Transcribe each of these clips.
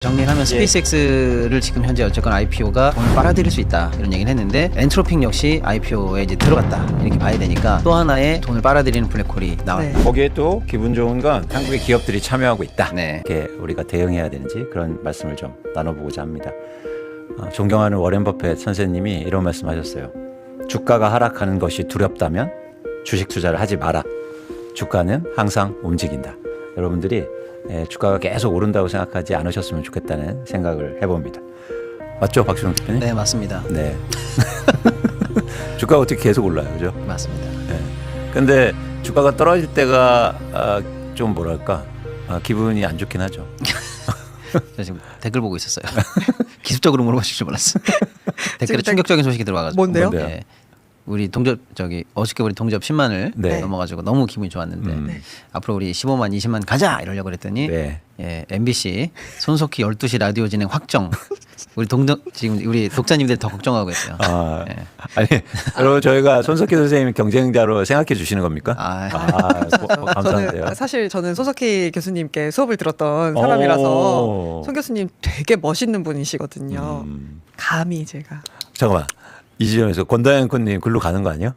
정리하면 스페이스X를 지금 현재 어쨌건 IPO가 돈을 빨아들일 수 있다 이런 얘기를 했는데 엔트로픽 역시 IPO에 이제 들어갔다 이렇게 봐야 되니까 또 하나의 돈을 빨아들이는 블랙홀이 나와요. 네. 거기에 또 기분 좋은 건 한국의 기업들이 참여하고 있다. 네. 이렇게 우리가 대응해야 되는지 그런 말씀을 좀 나눠보고자 합니다. 존경하는 워렌 버핏 선생님이 이런 말씀하셨어요. 주가가 하락하는 것이 두렵다면 주식 투자를 하지 마라. 주가는 항상 움직인다. 여러분들이 주가가 계속 오른다고 생각하지 않으셨으면 좋겠다는 생각을 해봅니다. 맞죠, 박수영 대표님? 네, 맞습니다. 네. 주가가 어떻게 계속 올라요, 그죠? 맞습니다. 네. 근데 주가가 떨어질 때가 좀 뭐랄까 기분이 안 좋긴 하죠. 저 지금 댓글 보고 있었어요. 기습적으로 물어보실 줄 몰랐어. 댓글에 충격적인 소식이 들어와가지고. 뭔데요? 네. 우리 동접 어저께 우리 동접 10만을 네. 넘어가지고 너무 기분이 좋았는데 앞으로 우리 15만 20만 가자 이러려고 그랬더니 네. 예, MBC 손석희 12시 라디오 진행 확정. 우리 지금 우리 독자님들 더 걱정하고 있어요. 예. 아니 여러분 저희가 손석희 선생님 경쟁자로 생각해 주시는 겁니까? 감사한데요. 저는 손석희 교수님께 수업을 들었던 사람이라서 오. 손 교수님 되게 멋있는 분이시거든요. 감히 제가 잠깐만 이 지점에서 권다영님 글로 가는 거 아니에요?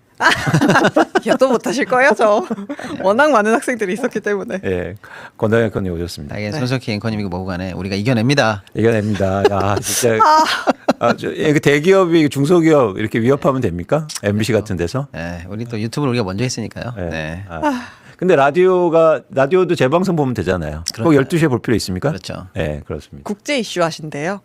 기억도 못하실 거예요, 저. 워낙 많은 학생들이 있었기 때문에. 예, 권다영님 오셨습니다. 네. 손석희 앵커님이고 뭐고 간에 우리가 이겨냅니다. 이겨냅니다. 야 진짜 그 대기업이 중소기업 이렇게 위협하면 됩니까? MBC 같은 데서? 네, 우리 또 유튜브를 우리가 먼저 했으니까요. 네. 네. 근데 라디오도 재방송 보면 되잖아요. 꼭 그렇죠. 12시에 볼 필요 있습니까? 그렇죠. 네, 그렇습니다. 국제 이슈 하신대요.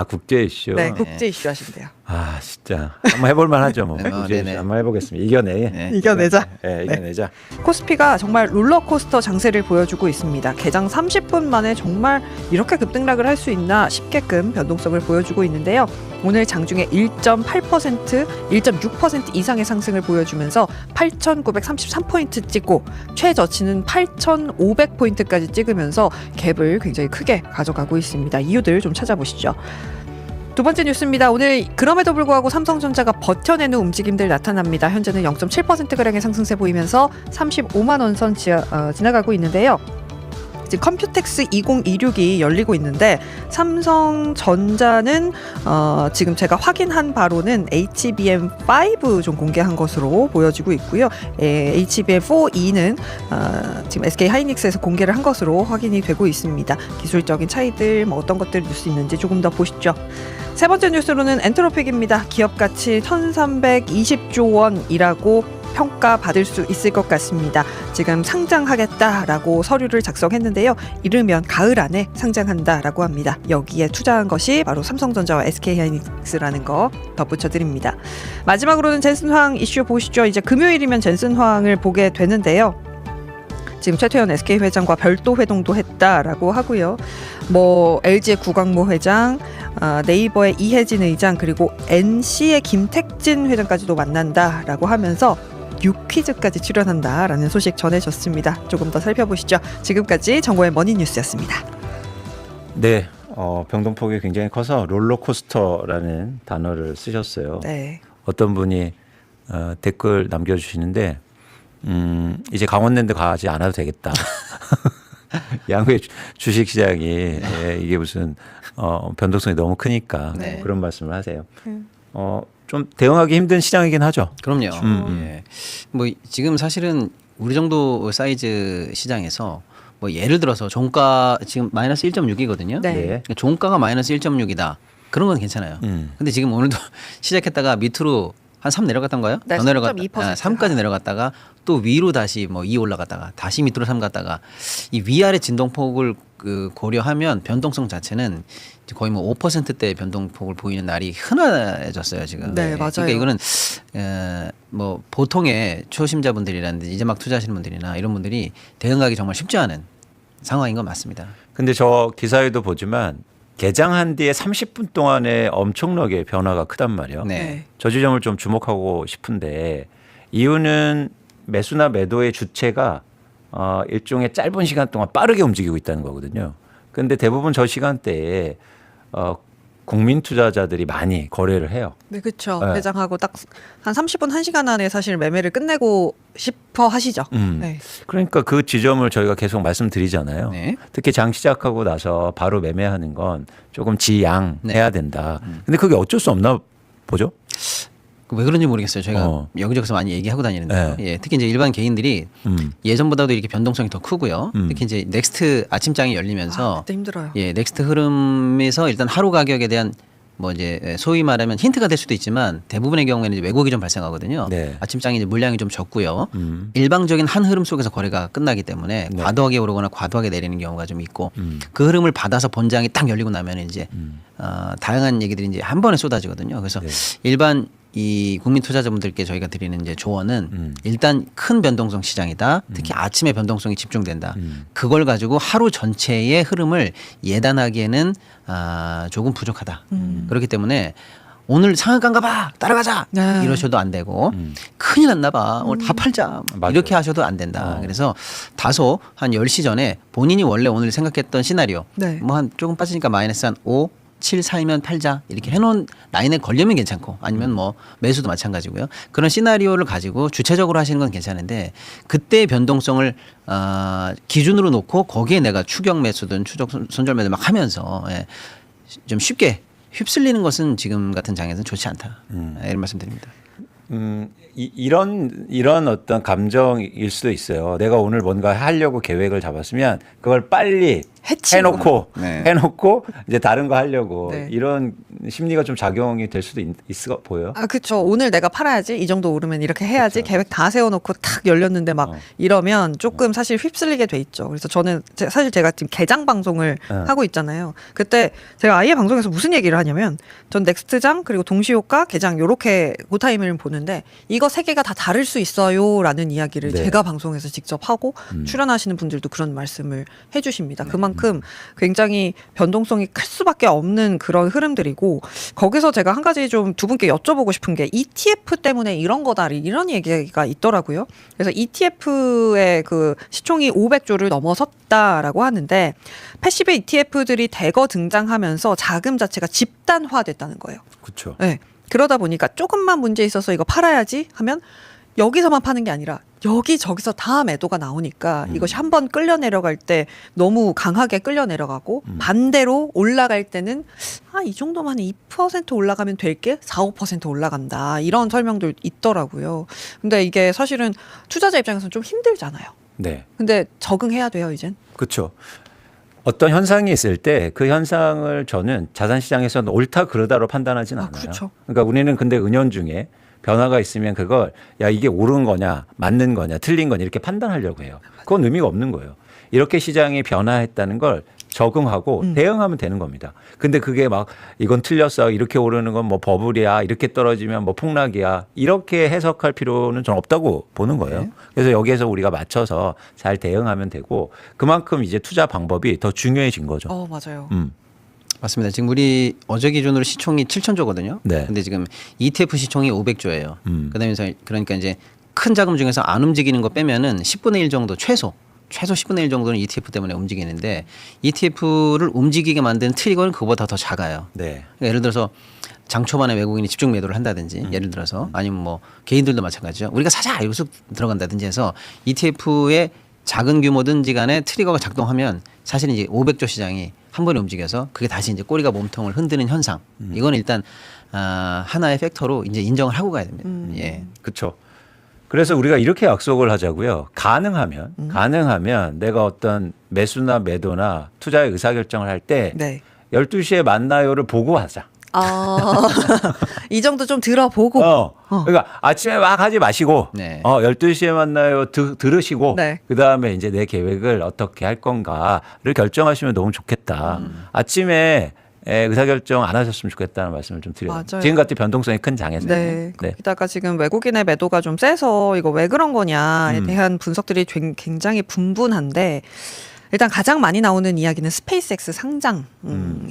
국제 이슈. 네, 국제 이슈 하신대요. 진짜 한번 해볼 만하죠, 뭐. 네, 국제 이슈 네네. 한번 해보겠습니다. 이겨내. 네. 이겨내자. 네, 이겨내자. 코스피가 정말 롤러코스터 장세를 보여주고 있습니다. 개장 30분 만에 정말 이렇게 급등락을 할 수 있나 싶게끔 변동성을 보여주고 있는데요. 오늘 장중에 1.8%, 1.6% 이상의 상승을 보여주면서 8,933포인트 찍고 최저치는 8,500포인트까지 찍으면서 갭을 굉장히 크게 가져가고 있습니다. 이유들 좀 찾아보시죠. 두 번째 뉴스입니다. 오늘 그럼에도 불구하고 삼성전자가 버텨내는 움직임들 나타납니다. 현재는 0.7%가량의 상승세 보이면서 35만 원 선 지나가고 있는데요. 지금 컴퓨텍스 2026이 열리고 있는데 삼성전자는 지금 제가 확인한 바로는 HBM5 좀 공개한 것으로 보여지고 있고요. HBM4E는 지금 SK 하이닉스에서 공개를 한 것으로 확인이 되고 있습니다. 기술적인 차이들 어떤 것들이 있을 수 있는지 조금 더 보시죠. 세 번째 뉴스로는 엔트로픽입니다. 기업 가치 1,320조 원이라고 평가받을 수 있을 것 같습니다. 지금 상장하겠다라고 서류를 작성했는데요. 이르면 가을 안에 상장한다라고 합니다. 여기에 투자한 것이 바로 삼성전자와 SK하이닉스라는 거 덧붙여드립니다. 마지막으로는 젠슨황 이슈 보시죠. 이제 금요일이면 젠슨황을 보게 되는데요. 지금 최태원 SK 회장과 별도 회동도 했다라고 하고요. LG의 구광모 회장, 네이버의 이혜진 의장 그리고 NC의 김택진 회장까지도 만난다라고 하면서 뉴퀴즈까지 출연한다라는 소식 전해졌습니다. 조금 더 살펴보시죠. 지금까지 정보의 머니뉴스였습니다. 네, 변동폭이 굉장히 커서 롤러코스터라는 단어를 쓰셨어요. 네. 어떤 분이 댓글 남겨주시는데 이제 강원랜드 가지 않아도 되겠다. 양회 주식시장이 이게 무슨 변동성이 너무 크니까 네. 그런 말씀을 하세요. 좀 대응하기 힘든 시장이긴 하죠. 그럼요. 예. 지금 사실은 우리 정도 사이즈 시장에서 예를 들어서 종가 지금 마이너스 1.6이거든요. 네. 종가가 마이너스 1.6이다. 그런 건 괜찮아요. 근데 지금 오늘도 시작했다가 밑으로 한 3 내려갔던가요? 네, 더 내려갔다. 3.2%. 3까지 내려갔다가 또 위로 다시 2 올라갔다가 다시 밑으로 3 갔다가 이 위아래 진동폭을 고려하면 변동성 자체는 거의 5%대 변동폭을 보이는 날이 흔해졌어요 지금. 네, 맞아요. 그러니까 이거는 보통의 초심자분들이라든지 이제 막 투자하시는 분들이나 이런 분들이 대응하기 정말 쉽지 않은 상황인 건 맞습니다. 근데 저 기사에도 보지만 개장한 뒤에 30분 동안에 엄청나게 변화가 크단 말이에요. 네. 저 지점을 좀 주목하고 싶은데 이유는 매수나 매도의 주체가 일종의 짧은 시간 동안 빠르게 움직이고 있다는 거거든요. 그런데 대부분 저 시간대에 국민 투자자들이 많이 거래를 해요. 네, 그렇죠. 네. 개장하고 딱 한 30분, 1시간 안에 사실 매매를 끝내고 싶어 하시죠. 네. 그러니까 그 지점을 저희가 계속 말씀드리잖아요. 네. 특히 장 시작하고 나서 바로 매매하는 건 조금 지양해야 된다. 근데 그게 어쩔 수 없나 보죠? 왜 그런지 모르겠어요. 저희가 여기저기서 많이 얘기하고 다니는데요. 네. 예, 특히 이제 일반 개인들이 예전보다도 이렇게 변동성이 더 크고요. 음. 특히 이제 넥스트 아침장이 열리면서 그때 힘들어요. 예, 넥스트 흐름에서 일단 하루 가격에 대한 뭐 이제 소위 말하면 힌트가 될 수도 있지만 대부분의 경우에는 이제 왜곡이 좀 발생하거든요. 네. 아침장이 이제 물량이 좀 적고요. 일방적인 한 흐름 속에서 거래가 끝나기 때문에 네. 과도하게 오르거나 과도하게 내리는 경우가 좀 있고 그 흐름을 받아서 본장이 딱 열리고 나면 이제 다양한 얘기들이 이제 한 번에 쏟아지거든요. 그래서 네. 일반 이 국민 투자자분들께 저희가 드리는 이제 조언은 일단 큰 변동성 시장이다. 특히 아침에 변동성이 집중된다. 그걸 가지고 하루 전체의 흐름을 예단하기에는 조금 부족하다. 그렇기 때문에 오늘 상한가인가 봐 따라가자 네. 이러셔도 안 되고 큰일 났나 봐 오늘 다 팔자 맞아요. 이렇게 하셔도 안 된다. 그래서 다소 한 10시 전에 본인이 원래 오늘 생각했던 시나리오 네. 뭐 한 조금 빠지니까 마이너스 한 5, 7 사이면 팔자 이렇게 해놓은 라인에 걸리면 괜찮고 아니면 뭐 매수도 마찬가지고요. 그런 시나리오를 가지고 주체적으로 하시는 건 괜찮은데 그때의 변동성을 기준으로 놓고 거기에 내가 추격 매수든 추적 손절 매도 막 하면서 예, 좀 쉽게 휩쓸리는 것은 지금 같은 장에서는 좋지 않다. 이런 말씀드립니다. 이런 어떤 감정일 수도 있어요. 내가 오늘 뭔가 하려고 계획을 잡았으면 그걸 빨리 해치고. 해놓고 이제 다른 거 하려고 네. 이런 심리가 좀 작용이 될 수도 있어 보여요. 아, 그렇죠. 오늘 내가 팔아야지. 이 정도 오르면 이렇게 해야지. 그쵸. 계획 다 세워놓고 탁 열렸는데 막 이러면 조금 사실 휩쓸리게 돼 있죠. 그래서 저는 사실 제가 지금 개장 방송을 하고 있잖아요. 그때 제가 아예 방송에서 무슨 얘기를 하냐면 전 넥스트장 그리고 동시효과 개장 요렇게 고타임을 보는데 이거 세 개가 다 다를 수 있어요라는 이야기를 네. 제가 방송에서 직접 하고 출연하시는 분들도 그런 말씀을 해주십니다. 그만큼 굉장히 변동성이 클 수밖에 없는 그런 흐름들이고 거기서 제가 한 가지 좀 두 분께 여쭤보고 싶은 게 ETF 때문에 이런 거다 이런 얘기가 있더라고요. 그래서 ETF의 그 시총이 500조를 넘어섰다라고 하는데 패시브 ETF들이 대거 등장하면서 자금 자체가 집단화됐다는 거예요. 그렇죠. 네. 그러다 보니까 조금만 문제 있어서 이거 팔아야지 하면 여기서만 파는 게 아니라 여기저기서 다 매도가 나오니까 이것이 한번 끌려 내려갈 때 너무 강하게 끌려 내려가고 반대로 올라갈 때는 이 정도만 2% 올라가면 될 게 4, 5% 올라간다. 이런 설명도 있더라고요. 근데 이게 사실은 투자자 입장에서는 좀 힘들잖아요. 네. 근데 적응해야 돼요, 이젠. 그렇죠. 어떤 현상이 있을 때 그 현상을 저는 자산시장에서는 옳다 그르다로 판단하진 않아요. 그렇죠. 그러니까 우리는 근데 은연중에 변화가 있으면 그걸 야 이게 옳은 거냐 맞는 거냐 틀린 거냐 이렇게 판단하려고 해요. 그건 의미가 없는 거예요. 이렇게 시장이 변화했다는 걸 적응하고 대응하면 되는 겁니다. 근데 그게 막 이건 틀렸어 이렇게 오르는 건 뭐 버블이야 이렇게 떨어지면 뭐 폭락이야 이렇게 해석할 필요는 전 없다고 보는 거예요. 네. 그래서 여기에서 우리가 맞춰서 잘 대응하면 되고 그만큼 이제 투자 방법이 더 중요해진 거죠. 맞아요. 맞습니다. 지금 우리 어제 기준으로 시총이 7,000조거든요. 네. 근데 지금 ETF 시총이 500조예요. 그다음에 그러니까 이제 큰 자금 중에서 안 움직이는 거 빼면은 10분의 1 정도 최소 10분의 1 정도는 ETF 때문에 움직이는데 ETF를 움직이게 만든 트리거는 그거보다 더 작아요. 네. 그러니까 예를 들어서 장 초반에 외국인이 집중 매도를 한다든지 예를 들어서 아니면 뭐 개인들도 마찬가지죠. 우리가 사자 이러면서 들어간다든지 해서 ETF의 작은 규모든지 간에 트리거가 작동하면 사실은 이제 500조 시장이 한 번에 움직여서 그게 다시 이제 꼬리가 몸통을 흔드는 현상. 이건 일단 하나의 팩터로 이제 인정을 하고 가야 됩니다. 예. 그렇죠. 그래서 우리가 이렇게 약속을 하자고요. 가능하면 내가 어떤 매수나 매도나 투자의 의사결정을 할 때 네. 12시에 만나요를 보고 하자. 이 정도 좀 들어보고. 그러니까 아침에 막 하지 마시고 네. 12시에 만나요 들으시고 네. 그다음에 이제 내 계획을 어떻게 할 건가를 결정하시면 너무 좋겠다. 아침에 의사결정 안 하셨으면 좋겠다는 말씀을 좀 드려요. 맞아요. 지금 같은 변동성이 큰 장에서는. 네. 거기다가 지금 외국인의 매도가 좀 세서 이거 왜 그런 거냐에 대한 분석들이 굉장히 분분한데 일단 가장 많이 나오는 이야기는 스페이스X 상장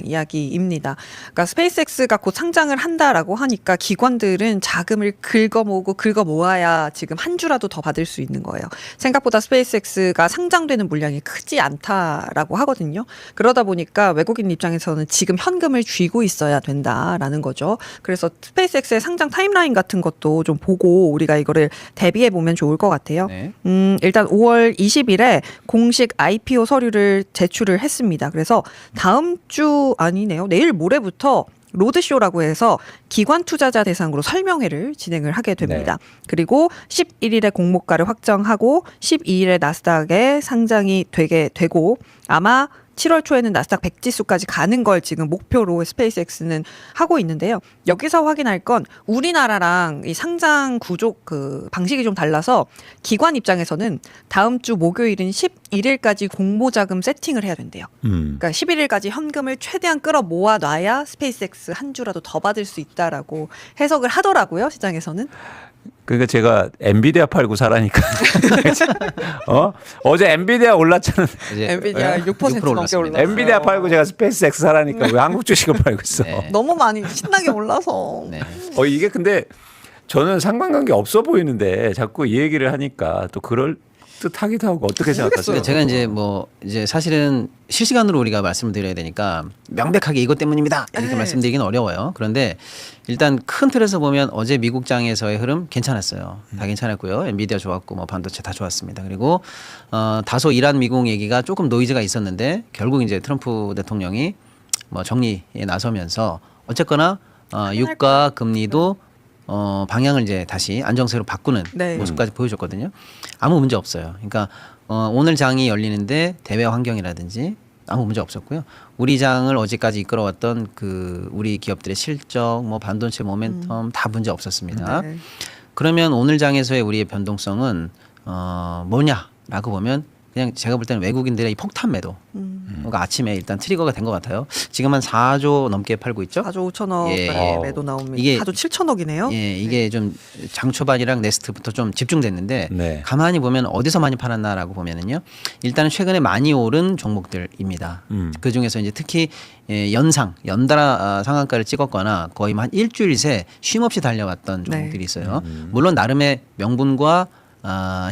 이야기입니다. 그러니까 스페이스X가 곧 상장을 한다라고 하니까 기관들은 자금을 긁어 모아야 지금 한 주라도 더 받을 수 있는 거예요. 생각보다 스페이스X가 상장되는 물량이 크지 않다라고 하거든요. 그러다 보니까 외국인 입장에서는 지금 현금을 쥐고 있어야 된다라는 거죠. 그래서 스페이스X의 상장 타임라인 같은 것도 좀 보고 우리가 이거를 대비해 보면 좋을 것 같아요. 네. 일단 5월 20일에 공식 IPO 서류를 제출을 했습니다. 그래서 다음 주 아니네요. 내일 모레부터 로드쇼라고 해서 기관 투자자 대상으로 설명회를 진행을 하게 됩니다. 네. 그리고 11일에 공모가를 확정하고 12일에 나스닥에 상장이 되게 되고 아마 7월 초에는 나스닥 100지수까지 가는 걸 지금 목표로 스페이스X는 하고 있는데요. 여기서 확인할 건 우리나라랑 이 상장 구조 그 방식이 좀 달라서 기관 입장에서는 다음 주 목요일인 11일까지 공모자금 세팅을 해야 된대요. 그러니까 11일까지 현금을 최대한 끌어 모아 놔야 스페이스X 한 주라도 더 받을 수 있다라고 해석을 하더라고요. 시장에서는. 그러니까 제가 엔비디아 팔고 살아니까 어제 엔비디아 올랐잖아요. 이제 엔비디아 6% 넘게 올랐습니다. 올랐어요. 엔비디아 팔고 제가 스페이스X 사라니까 왜 한국 주식을 팔고 있어? 네. 너무 많이 신나게 올라서. 네. 이게 근데 저는 상관관계 없어 보이는데 자꾸 이 얘기를 하니까 또 그럴 듯하기도 하고 어떻게 생각하세요? 그러니까 제가 이제 사실은 실시간으로 우리가 말씀을 드려야 되니까 명백하게 이것 때문입니다 이렇게 네. 말씀드리기는 어려워요. 그런데 일단 큰 틀에서 보면 어제 미국장에서의 흐름 괜찮았어요. 다 괜찮았고요. 엔비디아 좋았고 뭐 반도체 다 좋았습니다. 그리고 다소 이란 미국 얘기가 조금 노이즈가 있었는데 결국 이제 트럼프 대통령이 뭐 정리에 나서면서 어쨌거나 유가 금리도 방향을 이제 다시 안정세로 바꾸는 네. 모습까지 보여줬거든요. 아무 문제 없어요. 그러니까 오늘 장이 열리는데 대외 환경이라든지 아무 문제 없었고요. 우리 장을 어제까지 이끌어왔던 그 우리 기업들의 실적, 뭐 반도체 모멘텀 다 문제 없었습니다. 네. 그러면 오늘 장에서의 우리의 변동성은 뭐냐라고 보면 그냥 제가 볼 때는 외국인들의 이 폭탄 매도. 그러니까 아침에 일단 트리거가 된 것 같아요. 지금 한 4조 넘게 팔고 있죠. 4조 5천억 예. 가까이 매도 나옵니다. 이게 4조 7천억이네요. 예, 이게 좀 장 초반이랑 네스트부터 좀 집중됐는데 네. 가만히 보면 어디서 많이 팔았나라고 보면은요. 일단은 최근에 많이 오른 종목들입니다. 그 중에서 이제 특히 연달아 상한가를 찍었거나 거의 한 일주일 새 쉼없이 달려왔던 종목들이 있어요. 물론 나름의 명분과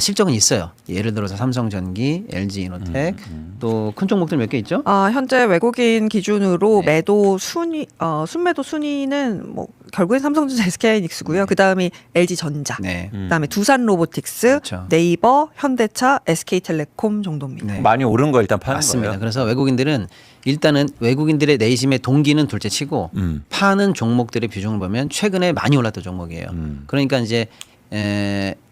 실적은 있어요. 예를 들어서 삼성전기, LG이노텍 또 큰 종목들 몇 개 있죠? 현재 외국인 기준으로 네. 매도 순위, 순매도 순위는 뭐 결국엔 삼성전자, SK하이닉스고요. 그 다음이 LG전자, 네. 그다음에 두산로보틱스, 그렇죠. 네이버, 현대차, SK텔레콤 정도입니다. 네. 많이 오른 거 일단 파는 맞습니다. 거예요. 그래서 외국인들은 일단은 외국인들의 내심의 동기는 둘째치고 파는 종목들의 비중을 보면 최근에 많이 올랐던 종목이에요. 그러니까 이제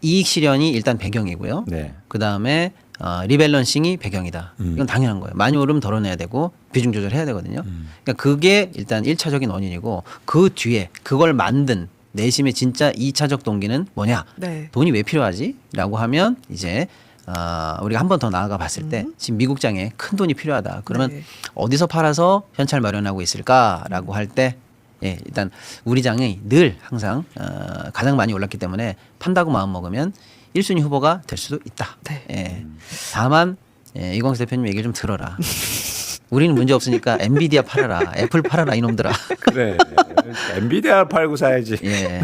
이익 실현이 일단 배경이고요. 네. 그 다음에 리밸런싱이 배경이다. 이건 당연한 거예요. 많이 오르면 덜어내야 되고 비중 조절해야 되거든요. 그러니까 그게 일단 1차적인 원인이고 그 뒤에 그걸 만든 내심의 진짜 2차적 동기는 뭐냐? 네. 돈이 왜 필요하지? 라고 하면 이제 우리가 한 번 더 나아가 봤을 때 지금 미국장에 큰 돈이 필요하다. 그러면 네. 어디서 팔아서 현찰 마련하고 있을까라고 할 때 일단 우리 장이 늘 항상 가장 많이 올랐기 때문에 판다고 마음 먹으면 1순위 후보가 될 수도 있다. 네. 예. 다만 이광수 대표님 얘기를 좀 들어라. 우리는 문제 없으니까 엔비디아 팔아라, 애플 팔아라 이놈들아. 그래. 엔비디아 팔고 사야지. 예.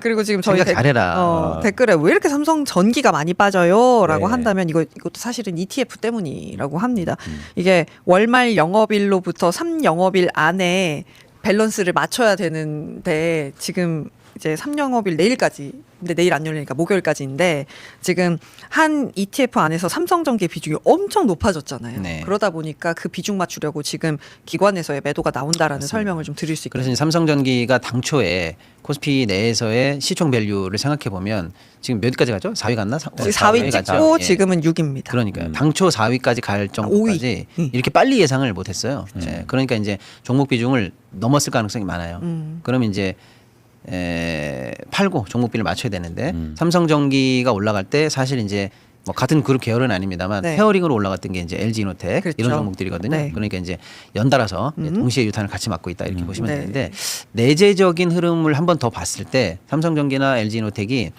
그리고 지금 저희 생각 잘해라. 댓글에 왜 이렇게 삼성 전기가 많이 빠져요?라고 네. 한다면 이것도 사실은 ETF 때문이라고 합니다. 이게 월말 영업일로부터 3영업일 안에 밸런스를 맞춰야 되는데 지금 이제 3영업일 내일까지, 근데 내일 안 열리니까 목요일까지인데 지금 한 ETF 안에서 삼성전기 비중이 엄청 높아졌잖아요. 네. 그러다 보니까 그 비중 맞추려고 지금 기관에서의 매도가 나온다라는 설명을 좀 드릴 수 그래서 있거든요. 이제 삼성전기가 당초에 코스피 내에서의 시총 밸류를 생각해 보면 지금 몇까지 갔죠? 4위 갔나? 4위 갔죠? 찍고 예. 지금은 6입니다. 그러니까요. 당초 4위까지 갈 정도까지 5위. 이렇게 빨리 예상을 못했어요. 그러니까 이제 종목 비중을 넘었을 가능성이 많아요. 그러면 이제 팔고 종목비를 맞춰야 되는데 삼성전기가 올라갈 때 사실 이제 뭐 같은 그룹 계열은 아닙니다만 네. 페어링으로 올라갔던 게 이제 LG이노텍 그렇죠. 이런 종목들이거든요. 네. 그러니까 이제 연달아서 동시에 유탄을 같이 맞고 있다 이렇게 보시면 네. 되는데 내재적인 흐름을 한 번 더 봤을 때 삼성전기나 LG이노텍이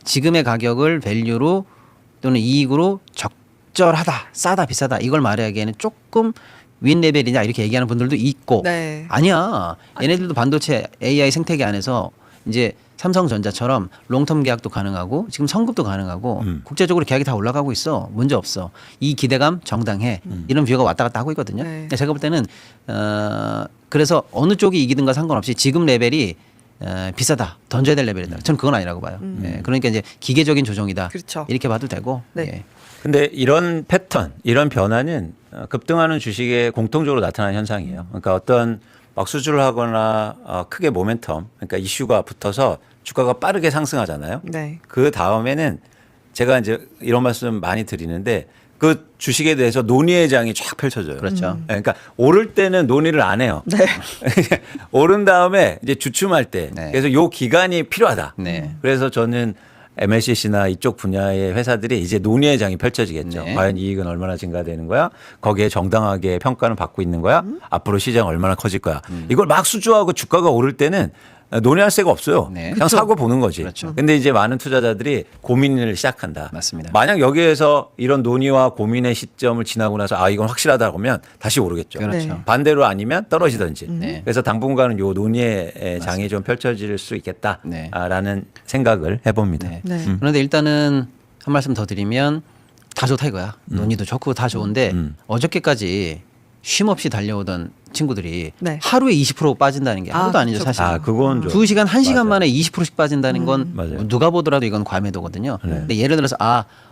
지금의 가격을 밸류로 또는 이익으로 적절하다, 싸다, 비싸다 이걸 말하기에는 조금 윈 레벨이냐 이렇게 얘기하는 분들도 있고 네. 아니야. 얘네들도 반도체 AI 생태계 안에서 이제 삼성전자처럼 롱텀 계약도 가능하고 지금 성급도 가능하고 국제적으로 계약이 다 올라가고 있어. 문제 없어. 이 기대감 정당해. 이런 뷰가 왔다 갔다 하고 있거든요. 네. 제가 볼 때는 그래서 어느 쪽이 이기든가 상관없이 지금 레벨이 비싸다. 던져야 될 레벨이다. 저는 그건 아니라고 봐요. 예, 그러니까 이제 기계적인 조정이다. 그렇죠. 이렇게 봐도 되고. 네. 예. 근데 이런 패턴, 이런 변화는 급등하는 주식에 공통적으로 나타나는 현상이에요. 그러니까 어떤 막 수주를 하거나 크게 모멘텀, 그러니까 이슈가 붙어서 주가가 빠르게 상승하잖아요. 네. 그 다음에는 제가 이제 이런 말씀 많이 드리는데 그 주식에 대해서 논의의 장이 쫙 펼쳐져요. 그렇죠. 네, 그러니까 오를 때는 논의를 안 해요. 네. 오른 다음에 이제 주춤할 때 네. 그래서 요 기간이 필요하다. 네. 그래서 저는 MLCC나 이쪽 분야의 회사들이 이제 논의의 장이 펼쳐지겠죠. 네. 과연 이익은 얼마나 증가되는 거야? 거기에 정당하게 평가는 받고 있는 거야? 앞으로 시장 얼마나 커질 거야? 이걸 막 수주하고 주가가 오를 때는 논의할 새가 없어요. 네. 그냥 사고 보는 거지. 그렇죠. 근데 이제 많은 투자자들이 고민을 시작한다. 맞습니다. 만약 여기에서 이런 논의와 고민의 시점을 지나고 나서 아 이건 확실하다 그러면 다시 오르겠죠. 그렇죠. 네. 반대로 아니면 떨어지든지. 네. 그래서 당분간은 요 논의의 장이 좀 펼쳐질 수 있겠다라는 생각을 해봅니다. 네. 네. 그런데 일단은 한 말씀 더 드리면 다 좋다 이거야. 논의도 좋고 다 좋은데 어저께까지 쉼 없이 달려오던 친구들이 네. 하루에 20% 빠진다는 게 하루도 아, 아니죠, 그렇죠. 사실. 아 그건 좀 2시간, 1시간 맞아요. 만에 20%씩 빠진다는 건 맞아요. 누가 보더라도 이건 과매도거든요. 근데 예를 들어서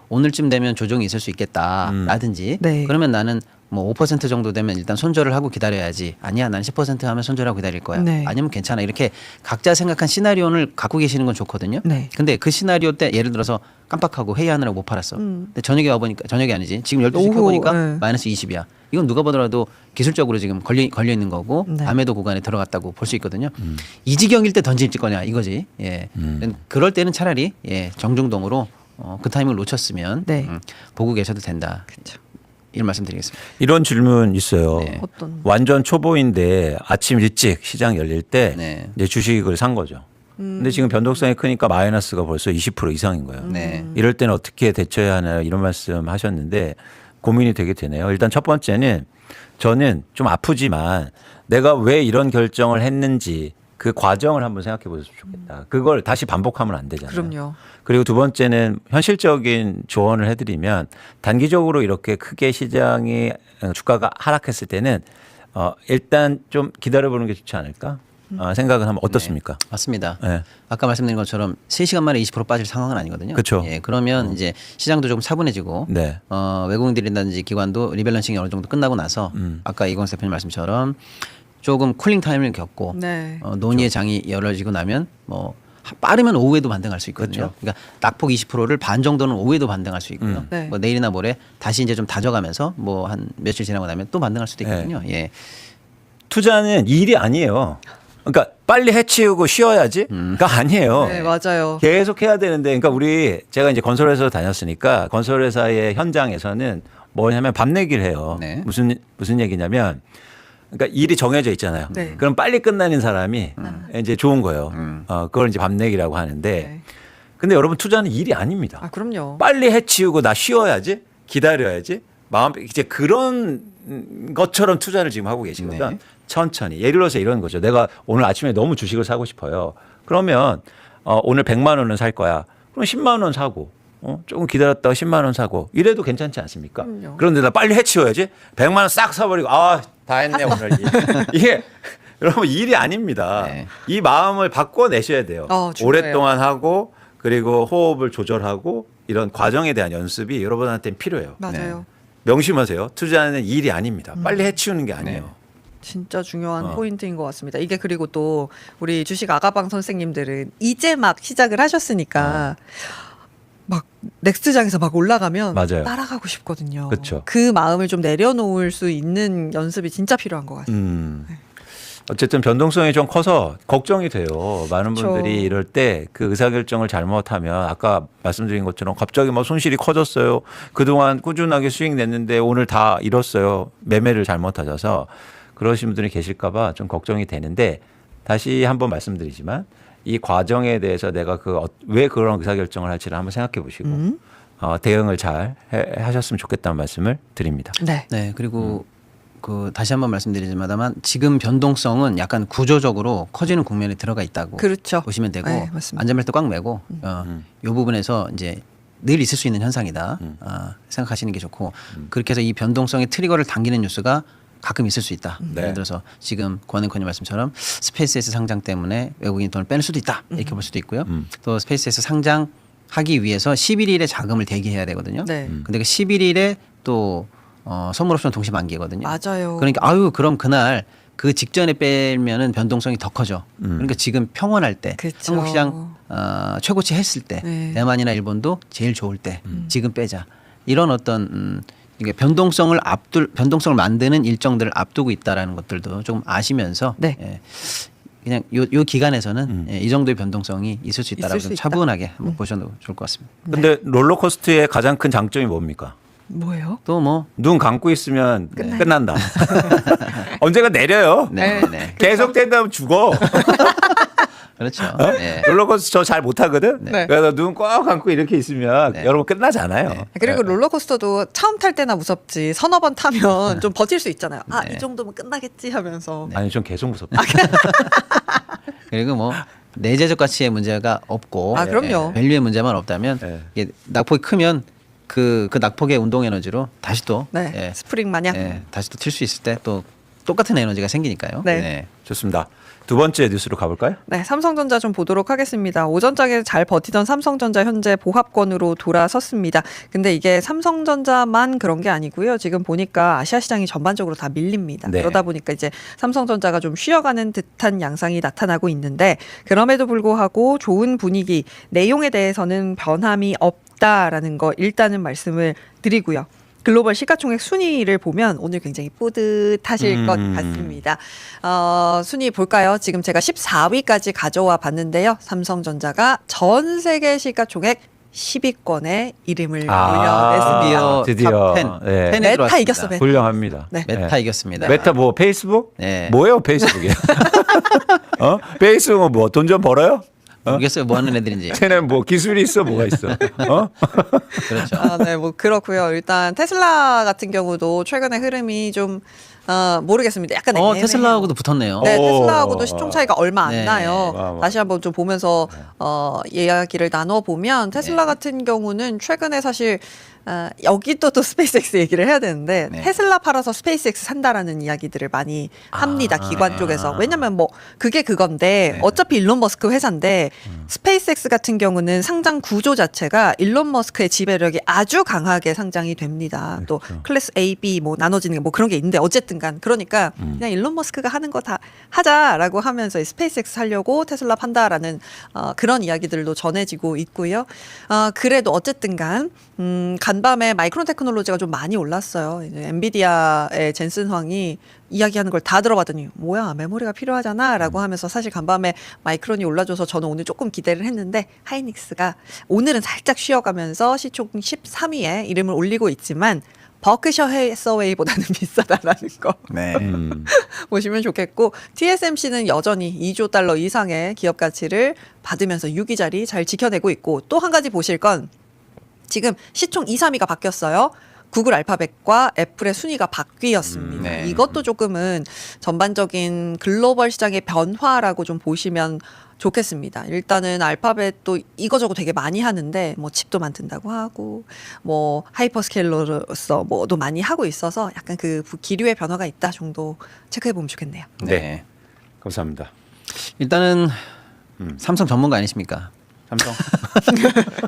오늘쯤 되면 조정이 있을 수 있겠다라든지 네. 그러면 나는 뭐 5% 정도 되면 일단 손절을 하고 기다려야지. 아니야, 나는 10% 하면 손절하고 기다릴 거야. 네. 아니면 괜찮아. 이렇게 각자 생각한 시나리오를 갖고 계시는 건 좋거든요. 네. 근데 그 시나리오 때 예를 들어서 깜빡하고 회의하느라고 못 팔았어. 근데 저녁에 와보니까 저녁이 아니지. 지금 12시 오후, 켜보니까 네. 마이너스 20이야. 이건 누가 보더라도 기술적으로 지금 걸려 있는 거고 네. 암에도 구간에 들어갔다고 볼 수 있거든요. 이 지경일 때 던질지 거냐 이거지. 예. 그럴 때는 차라리 정중동으로 그 타이밍을 놓쳤으면 네. 보고 계셔도 된다. 그렇죠. 이런 말씀드리겠습니다. 이런 질문 있어요. 네. 어떤? 완전 초보인데 아침 일찍 시장 열릴 때 네. 이제 주식을 산 거죠. 근데 지금 변동성이 크니까 마이너스가 벌써 20% 이상인 거예요. 네. 이럴 때는 어떻게 대처해야 하나요? 이런 말씀 하셨는데 고민이 되게 되네요. 일단 첫 번째는 저는 좀 아프지만 내가 왜 이런 결정을 했는지 그 과정을 한번 생각해 보셨으면 좋겠다. 그걸 다시 반복하면 안 되잖아요. 그럼요. 그리고 두 번째는 현실적인 조언을 해드리면 단기적으로 이렇게 크게 시장이 주가가 하락했을 때는 일단 좀 기다려보는 게 좋지 않을까 생각을 하면 어떻습니까? 맞습니다. 네. 아까 말씀드린 것처럼 3시간 만에 20% 빠질 상황은 아니거든요. 그쵸. 예, 그러면 이제 시장도 조금 차분해지고 네. 외국인들이라든지 기관도 리밸런싱이 어느 정도 끝나고 나서 아까 이광수 대표님 말씀처럼 조금 쿨링 타임을 겪고 네. 논의의 장이 열어지고 나면 뭐 빠르면 오후에도 반등할 수 있거든요. 그렇죠. 그러니까 낙폭 20%를 반 정도는 오후에도 반등할 수 있고요. 네. 뭐 내일이나 모레 다시 이제 좀 다져가면서 뭐 한 며칠 지나고 나면 또 반등할 수도 있거든요. 예. 투자는 일이 아니에요. 그러니까 빨리 해치우고 쉬어야지.가 아니에요. 네, 맞아요. 계속 해야 되는데, 그러니까 제가 이제 건설회사 다녔으니까 건설회사의 현장에서는 뭐냐면 밤 내기를 해요. 네. 무슨 얘기냐면, 그러니까 일이 정해져 있잖아요. 네. 그럼 빨리 끝나는 사람이 이제 좋은 거예요. 그걸 이제 밤 내기라고 하는데, 네. 근데 여러분 투자는 일이 아닙니다. 아, 그럼요. 빨리 해치우고 나 쉬어야지, 기다려야지. 마음 이제 그런 것처럼 투자를 지금 하고 계시거든. 네. 천천히. 예를 들어서 이런 거죠. 내가 오늘 아침에 너무 주식을 사고 싶어요. 그러면 오늘 100만 원은 살 거야. 그럼 10만 원 사고 조금 기다렸다가 10만 원 사고 이래도 괜찮지 않습니까? 그럼요. 그런데 나 빨리 해치워야지. 100만 원 싹 사버리고 다 했네 오늘. 이게 여러분 일이 아닙니다. 네. 이 마음을 바꿔내셔야 돼요. 중요해요. 오랫동안 하고 그리고 호흡을 조절하고 이런 과정에 대한 연습이 여러분한테는 필요해요. 맞아요. 명심하세요. 투자는 일이 아닙니다. 빨리 해치우는 게 아니에요. 진짜 중요한 포인트인 것 같습니다. 이게 그리고 또 우리 주식 아가방 선생님들은 이제 막 시작을 하셨으니까 막 넥스트장에서 막 올라가면 맞아요. 따라가고 싶거든요. 그쵸. 그 마음을 좀 내려놓을 수 있는 연습이 진짜 필요한 것 같습니다. 어쨌든 변동성이 좀 커서 걱정이 돼요. 많은 그쵸. 분들이 이럴 때 그 의사결정을 잘못하면 아까 말씀드린 것처럼 갑자기 막 손실이 커졌어요. 그동안 꾸준하게 수익 냈는데 오늘 다 잃었어요. 매매를 잘못하셔서 그러신 분들이 계실까 봐 좀 걱정이 되는데 다시 한번 말씀드리지만 이 과정에 대해서 내가 왜 그런 의사결정을 할지를 한번 생각해 보시고 대응을 잘 하셨으면 좋겠다는 말씀을 드립니다. 네. 네, 그리고 그 다시 한번 말씀드리지만 지금 변동성은 약간 구조적으로 커지는 국면에 들어가 있다고 그렇죠. 보시면 되고 네, 맞습니다. 안전벨트 꽉 매고 이 부분에서 이제 늘 있을 수 있는 현상이다 생각하시는 게 좋고 그렇게 해서 이 변동성의 트리거를 당기는 뉴스가 가끔 있을 수 있다. 네. 예를 들어서 지금 권은커님 말씀처럼 스페이스X 상장 때문에 외국인 돈을 빼낼 수도 있다 이렇게 볼 수도 있고요. 또 스페이스X 상장하기 위해서 11일에 자금을 대기해야 되거든요. 네. 근데 그 11일에 또 선물 옵션 동시 만기거든요. 맞아요. 그러니까 그럼 그날 그 직전에 빼면은 변동성이 더 커져. 그러니까 지금 평온할 때 그쵸. 한국 시장 최고치 했을 때 네. 대만이나 일본도 제일 좋을 때 지금 빼자. 이런 어떤 이게 변동성을 만드는 일정들을 앞두고 있다라는 것들도 좀 아시면서 네. 예, 그냥 요 기간에서는 이 정도의 변동성이 있을 수 있다라고 있을 수 좀 있다. 차분하게 한번 보셔도 좋을 것 같습니다. 근데 롤러코스터의 가장 큰 장점이 뭡니까? 뭐예요? 또 뭐 눈 감고 있으면 끝난다. 언제가 내려요. 네, 네. 계속 된다면 죽어. 그렇죠. 어? 네. 롤러코스터 저 잘 못하거든. 네. 그래서 눈 꽉 감고 이렇게 있으면 네. 여러분 끝나잖아요. 네. 그리고 롤러코스터도 처음 탈 때나 무섭지 서너 번 타면 좀 버틸 수 있잖아요. 네. 이 정도면 끝나겠지 하면서. 아니 좀 계속 무섭다. 그리고 뭐 내재적 가치의 문제가 없고 그럼요. 밸류의 문제만 없다면 네. 이게 낙폭이 크면 그 낙폭의 운동 에너지로 다시 또 네. 스프링 마냥. 다시 또 튈 수 있을 때 또 똑같은 에너지가 생기니까요. 네. 좋습니다. 두 번째 뉴스로 가볼까요? 네, 삼성전자 좀 보도록 하겠습니다. 오전장에 잘 버티던 삼성전자 현재 보합권으로 돌아섰습니다. 근데 이게 삼성전자만 그런 게 아니고요. 지금 보니까 아시아 시장이 전반적으로 다 밀립니다. 네. 그러다 보니까 이제 삼성전자가 좀 쉬어가는 듯한 양상이 나타나고 있는데 그럼에도 불구하고 좋은 분위기, 내용에 대해서는 변함이 없다라는 거 일단은 말씀을 드리고요. 글로벌 시가총액 순위를 보면 오늘 굉장히 뿌듯하실 것 같습니다. 순위 볼까요? 지금 제가 14위까지 가져와 봤는데요. 삼성전자가 전 세계 시가총액 10위권에 이름을 올려냈습니다. 드디어. 탑 10. 네. 10에 메타 들어왔습니다. 이겼어, 메타. 훌륭합니다. 네. 메타 이겼습니다. 메타 뭐 페이스북? 네. 뭐예요 페이스북이? 페이스북은 뭐 돈 좀 벌어요? 모르겠어요. 뭐 하는 애들인지. 쟤는 뭐 기술이 있어 뭐가 있어? 그렇죠. 네, 뭐 그렇고요. 일단 테슬라 같은 경우도 최근의 흐름이 좀 모르겠습니다. 약간 애매해요. 테슬라하고도 붙었네요. 네, 오. 테슬라하고도 시총 차이가 얼마 안 네. 나요. 와. 다시 한번 좀 보면서 이야기를 나눠보면 테슬라 네. 같은 경우는 최근에 사실 여기 또 스페이스X 얘기를 해야 되는데 네. 테슬라 팔아서 스페이스X 산다라는 이야기들을 많이 합니다. 기관 쪽에서. 왜냐면 뭐 그게 그건데 네. 어차피 일론 머스크 회사인데 스페이스X 같은 경우는 상장 구조 자체가 일론 머스크의 지배력이 아주 강하게 상장이 됩니다. 또 클래스 A, B 뭐 나눠지는 게 뭐 그런 게 있는데 어쨌든간 그러니까 그냥 일론 머스크가 하는 거 다 하자라고 하면서 이 스페이스X 살려고 테슬라 판다라는 그런 이야기들도 전해지고 있고요. 그래도 어쨌든간 간밤에 마이크론 테크놀로지가 좀 많이 올랐어요. 이제 엔비디아의 젠슨 황이 이야기하는 걸 다 들어봤더니 뭐야 메모리가 필요하잖아라고 하면서 사실 간밤에 마이크론이 올라줘서 저는 오늘 조금 기대를 했는데 하이닉스가 오늘은 살짝 쉬어가면서 시총 13위에 이름을 올리고 있지만 버크셔 해서웨이보다는 비싸다라는 거 네. 보시면 좋겠고 TSMC는 여전히 2조 달러 이상의 기업 가치를 받으면서 6위 자리 잘 지켜내고 있고 또 한 가지 보실 건 지금 시총 2, 3위가 바뀌었어요. 구글 알파벳과 애플의 순위가 바뀌었습니다. 네. 이것도 조금은 전반적인 글로벌 시장의 변화라고 좀 보시면 좋겠습니다. 일단은 알파벳도 이거저거 되게 많이 하는데 뭐 칩도 만든다고 하고 뭐 하이퍼스케일러로서 뭐도 많이 하고 있어서 약간 그 기류의 변화가 있다 정도 체크해 보면 좋겠네요. 네. 감사합니다. 일단은 삼성 전문가 아니십니까? 삼성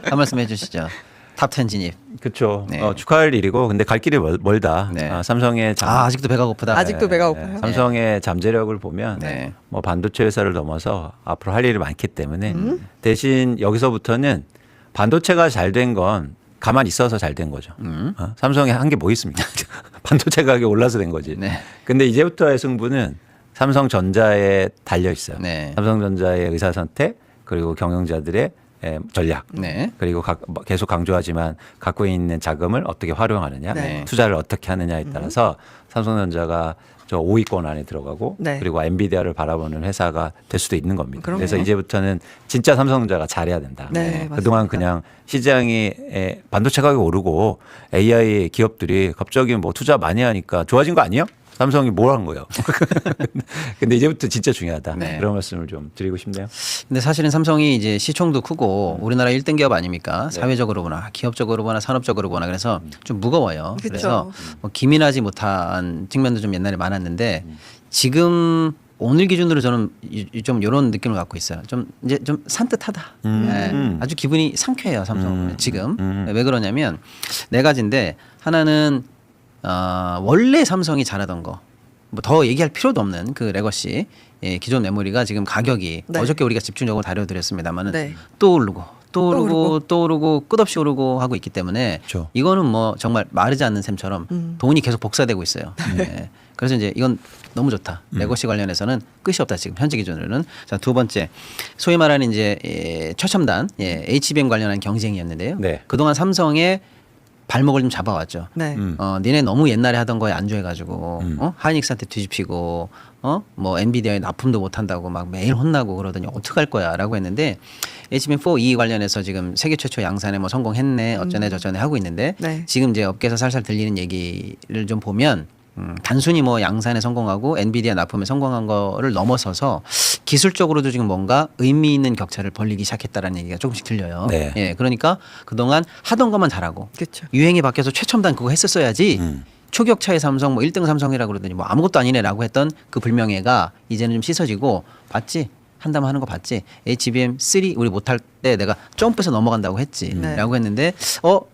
한 말씀 해주시죠. 탑 10 진입. 그렇죠. 네. 축하할 일이고 근데 갈 길이 멀다. 네. 삼성의 아직도 배가 고프다. 아직도 배가 고파요. 삼성의 잠재력을 보면 네. 뭐 반도체 회사를 넘어서 앞으로 할 일이 많기 때문에 대신 여기서부터는 반도체가 잘 된 건 가만히 있어서 잘 된 거죠. 삼성이 한 게 뭐 있습니까? 반도체 가격이 올라서 된 거지. 네. 근데 이제부터의 승부는 삼성전자에 달려 있어요. 네. 삼성전자의 의사 선택 그리고 경영자들의 전략 네. 그리고 계속 강조하지만 갖고 있는 자금을 어떻게 활용하느냐 네. 투자를 어떻게 하느냐에 따라서 삼성전자가 저 5위권 안에 들어가고 네. 그리고 엔비디아를 바라보는 회사가 될 수도 있는 겁니다. 그럼요. 그래서 이제부터는 진짜 삼성전자가 잘해야 된다. 네, 그동안 맞습니다. 그냥 시장이 반도체 가격이 오르고 AI 기업들이 갑자기 뭐 투자 많이 하니까 좋아진 거 아니에요? 삼성이 뭘 한 거예요? 근데 이제부터 진짜 중요하다. 네. 그런 말씀을 좀 드리고 싶네요. 근데 사실은 삼성이 이제 시총도 크고 우리나라 1등 기업 아닙니까? 네. 사회적으로 보나 기업적으로 보나 산업적으로 보나 그래서 좀 무거워요. 그쵸. 그래서 뭐 기민하지 못한 측면도 좀 옛날에 많았는데 지금 오늘 기준으로 저는 좀 이런 느낌을 갖고 있어요. 좀 이제 좀 산뜻하다. 네. 아주 기분이 상쾌해요. 삼성은 지금. 왜 그러냐면 네 가지인데 하나는 원래 삼성이 잘하던 거. 뭐 더 얘기할 필요도 없는 그 레거시 기존 메모리가 지금 가격이 네. 어저께 우리가 집중적으로 다뤄드렸습니다만은 네. 또 오르고 또 오르고 또 오르고 끝없이 오르고 하고 있기 때문에 그렇죠. 이거는 뭐 정말 마르지 않는 샘처럼 돈이 계속 복사되고 있어요. 네. 그래서 이제 이건 너무 좋다. 레거시 관련해서는 끝이 없다 지금 현재 기준으로는. 자, 두 번째 소위 말하는 이제 최첨단 HBM 관련한 경쟁이었는데요. 네. 그동안 삼성의 발목을 좀 잡아왔죠. 네. 니네 너무 옛날에 하던 거에 안주해가지고 하이닉스한테 뒤집히고 뭐 엔비디아에 납품도 못한다고 막 매일 혼나고 그러더니 어떡할 거야라고 했는데 HBM4E 관련해서 지금 세계 최초 양산에 뭐 성공했네 어쩌네 저쩌네 하고 있는데 네. 지금 이제 업계에서 살살 들리는 얘기를 좀 보면 단순히 뭐 양산에 성공하고 엔비디아 납품에 성공한 거를 넘어서서 기술적으로도 지금 뭔가 의미 있는 격차를 벌리기 시작했다라는 얘기가 조금씩 들려요. 네. 예, 그러니까 그동안 하던 것만 잘하고 그렇죠. 유행이 바뀌어서 최첨단 그거 했었어야지 초격차의 삼성 뭐 1등 삼성이라고 그러더니 뭐 아무것도 아니네라고 했던 그 불명예가 이제는 좀 씻어지고 봤지? 한다면 하는 거 봤지? HBM3 우리 못할 때 내가 점프해서 넘어간다고 했지 네. 라고 했는데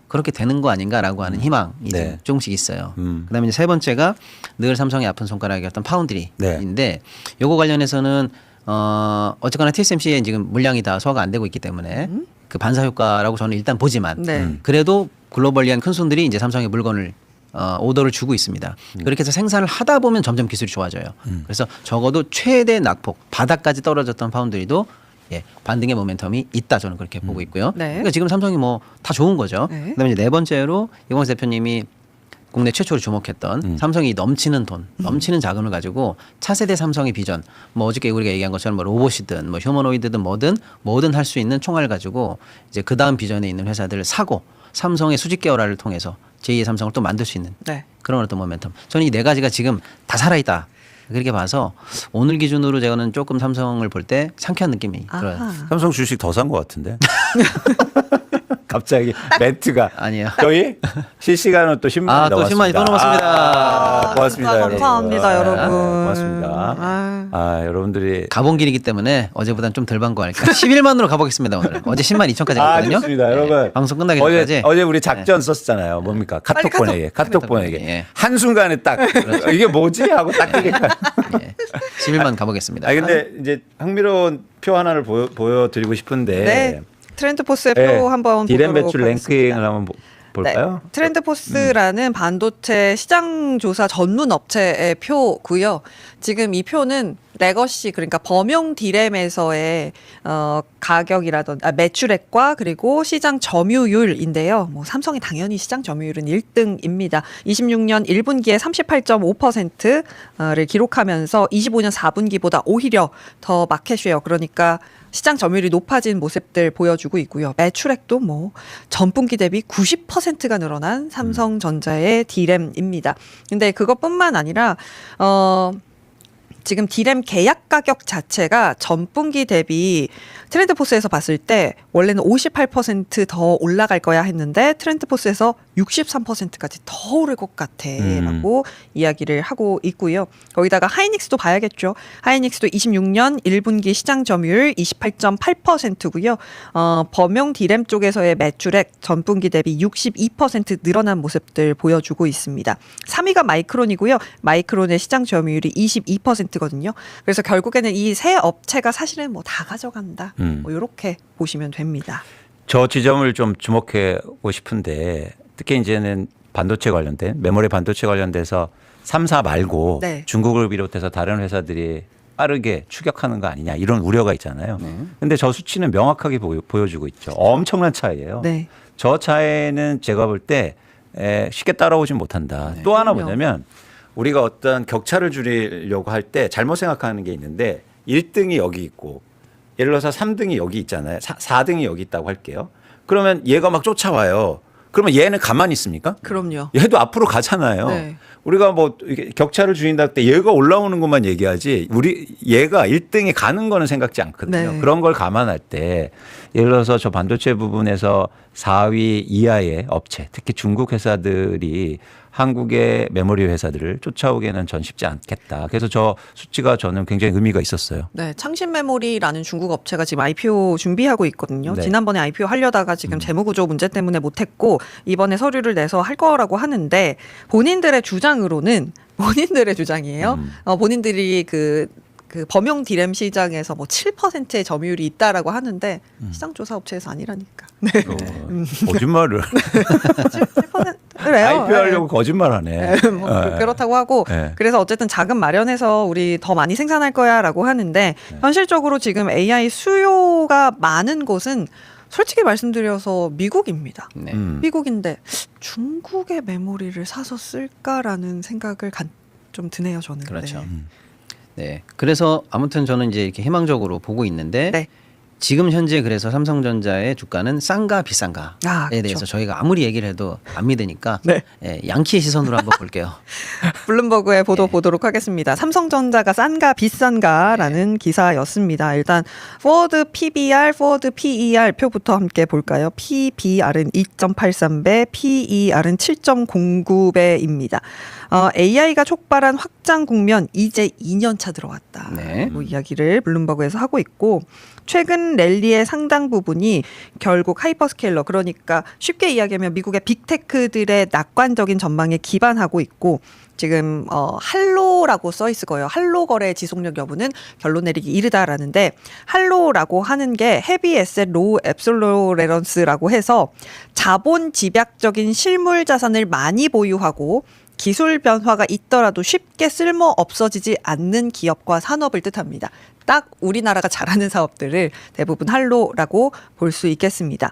그렇게 되는 거 아닌가라고 하는 희망이 네. 좀 조금씩 있어요. 그다음에 이제 세 번째가 늘 삼성의 아픈 손가락이었던 파운드리인데 요거 관련해서는 어쨌거나 TSMC의 지금 물량이 다 소화가 안 되고 있기 때문에 그 반사 효과라고 저는 일단 보지만 네. 그래도 글로벌리한 큰 손들이 이제 삼성의 물건을 오더를 주고 있습니다. 그렇게 해서 생산을 하다 보면 점점 기술이 좋아져요. 그래서 적어도 최대 낙폭 바닥까지 떨어졌던 파운드리도 반등의 모멘텀이 있다 저는 그렇게 보고 있고요. 네. 그러니까 지금 삼성이 뭐 다 좋은 거죠. 네. 그다음에 이제 네 번째로 이광수 대표님이 국내 최초로 주목했던 삼성이 넘치는 돈, 넘치는 자금을 가지고 차세대 삼성의 비전, 뭐 어저께 우리가 얘기한 것처럼 뭐 로봇이든 뭐 휴머노이드든 뭐든 할 수 있는 총알을 가지고 이제 그 다음 비전에 있는 회사들을 사고 삼성의 수직 계열화를 통해서 제2의 삼성을 또 만들 수 있는 네. 그런 어떤 모멘텀. 저는 이 네 가지가 지금 다 살아있다. 그렇게 봐서 오늘 기준으로 저는 조금 삼성을 볼 때 상쾌한 느낌이 들어요. 아하. 삼성 주식 더 산 것 같은데. 갑자기 멘트가 아니에요. 저희 실시간으로 또 10만이 또 10만이 또 넘었습니다. 고맙습니다. 진짜 감사합니다, 여러분. 여러분. 고맙습니다. 아유. 여러분들이 가본 길이기 때문에 어제보단 좀 덜 반 거 할까. 11만으로 가보겠습니다 오늘. 어제 10만 2천까지 갔거든요. 좋습니다. 여러분. 방송 끝나기 전까지. 어제 우리 작전 썼잖아요. 뭡니까? 카톡 카톡. 보내기. 카톡 카톡 보내기. 보내기. 예. 한순간에 딱 이게 뭐지? 하고 딱 뜨니까. 11만 가보겠습니다. 근데 이제 흥미로운 표 하나를 보여드리고 싶은데 네. 트렌드포스의 표 한번 디램 보도록 매출 하겠습니다. 랭킹을 한번 볼까요? 네. 트렌드포스라는 반도체 시장 조사 전문 업체의 표고요. 지금 이 표는 레거시 그러니까 범용 디램에서의 가격이라든지 매출액과 그리고 시장 점유율인데요. 뭐 삼성이 당연히 시장 점유율은 1등입니다. 26년 1분기에 38.5%를 기록하면서 25년 4분기보다 오히려 더 마켓쉐어 그러니까 시장 점유율이 높아진 모습들 보여주고 있고요. 매출액도 뭐 전분기 대비 90%가 늘어난 삼성전자의 디램입니다. 근데 그것뿐만 아니라 지금 디램 계약 가격 자체가 전분기 대비 트렌드포스에서 봤을 때 원래는 58%더 올라갈 거야 했는데 트렌드포스에서 63%까지 더 오를 것 같아라고 이야기를 하고 있고요. 거기다가 하이닉스도 봐야겠죠. 하이닉스도 26년 1분기 시장 점유율 28.8%고요. 범용 디램 쪽에서의 매출액 전분기 대비 62% 늘어난 모습들 보여주고 있습니다. 3위가 마이크론이고요. 마이크론의 시장 점유율이 22%거든요. 그래서 결국에는 이 세 업체가 사실은 뭐 다 가져간다. 뭐 이렇게 보시면 됩니다. 저 지점을 좀 주목하고 싶은데 특히 이제는 반도체 관련된 메모리 반도체 관련돼서 3사 말고 네. 중국을 비롯해서 다른 회사들이 빠르게 추격하는 거 아니냐 이런 우려가 있잖아요. 네. 근데 저 수치는 명확하게 보여주고 있죠. 엄청난 차이예요. 네. 저 차이는 제가 볼 때 쉽게 따라오진 못한다. 네. 또 하나 그럼요. 뭐냐면 우리가 어떤 격차를 줄이려고 할 때 잘못 생각하는 게 있는데 1등이 여기 있고 예를 들어서 3등이 여기 있잖아요. 4등이 여기 있다고 할게요. 그러면 얘가 막 쫓아와요. 그러면 얘는 가만히 있습니까? 그럼요. 얘도 앞으로 가잖아요. 네. 우리가 뭐 이렇게 격차를 줄인다 할 때 얘가 올라오는 것만 얘기하지 얘가 1등이 가는 거는 생각지 않거든요. 네. 그런 걸 감안할 때 예를 들어서 저 반도체 부분에서 4위 이하의 업체, 특히 중국 회사들이 한국의 메모리 회사들을 쫓아오기에는 전 쉽지 않겠다. 그래서 저 수치가 저는 굉장히 의미가 있었어요. 네, 창신 메모리라는 중국 업체가 지금 IPO 준비하고 있거든요. 네. 지난번에 IPO 하려다가 지금 재무구조 문제 때문에 못했고 이번에 서류를 내서 할 거라고 하는데 본인들의 주장으로는 본인들의 주장이에요. 본인들이 그 범용 디램 시장에서 뭐 7%의 점유율이 있다라고 하는데 시장 조사 업체에서 아니라니까. 네. 거짓말을 7%래요. IPO 하려고 거짓말하네. 뭐 그렇다고 하고 네. 그래서 어쨌든 자금 마련해서 우리 더 많이 생산할 거야라고 하는데 현실적으로 지금 AI 수요가 많은 곳은 솔직히 말씀드려서 미국입니다. 네. 미국인데 중국의 메모리를 사서 쓸까라는 생각을 좀 드네요, 저는. 그렇죠. 네. 네. 그래서 아무튼 저는 이제 이렇게 희망적으로 보고 있는데 네. 지금 현재 그래서 삼성전자의 주가는 싼가 비싼가에 아, 그렇죠. 대해서 저희가 아무리 얘기를 해도 안 믿으니까 네. 예, 양키의 시선으로 한번 볼게요. 블룸버그의 보도 네. 보도록 하겠습니다. 삼성전자가 싼가 비싼가라는 기사였습니다. 일단 포워드 PBR, 포워드 PER 표부터 함께 볼까요? PBR은 2.83배, PER은 7.09배입니다. AI가 촉발한 확장 국면 이제 2년 차 들어왔다. 네. 뭐 이야기를 블룸버그에서 하고 있고 최근 랠리의 상당 부분이 결국 하이퍼스케일러 그러니까 쉽게 이야기하면 미국의 빅테크들의 낙관적인 전망에 기반하고 있고 지금 할로라고 써 있을 거예요. 할로 거래 지속력 여부는 결론 내리기 이르다라는데 할로라고 하는 게 헤비 에셋 로우 앱솔로레런스라고 해서 자본 집약적인 실물 자산을 많이 보유하고 기술 변화가 있더라도 쉽게 쓸모 없어지지 않는 기업과 산업을 뜻합니다. 딱 우리나라가 잘하는 사업들을 대부분 할로라고 볼 수 있겠습니다.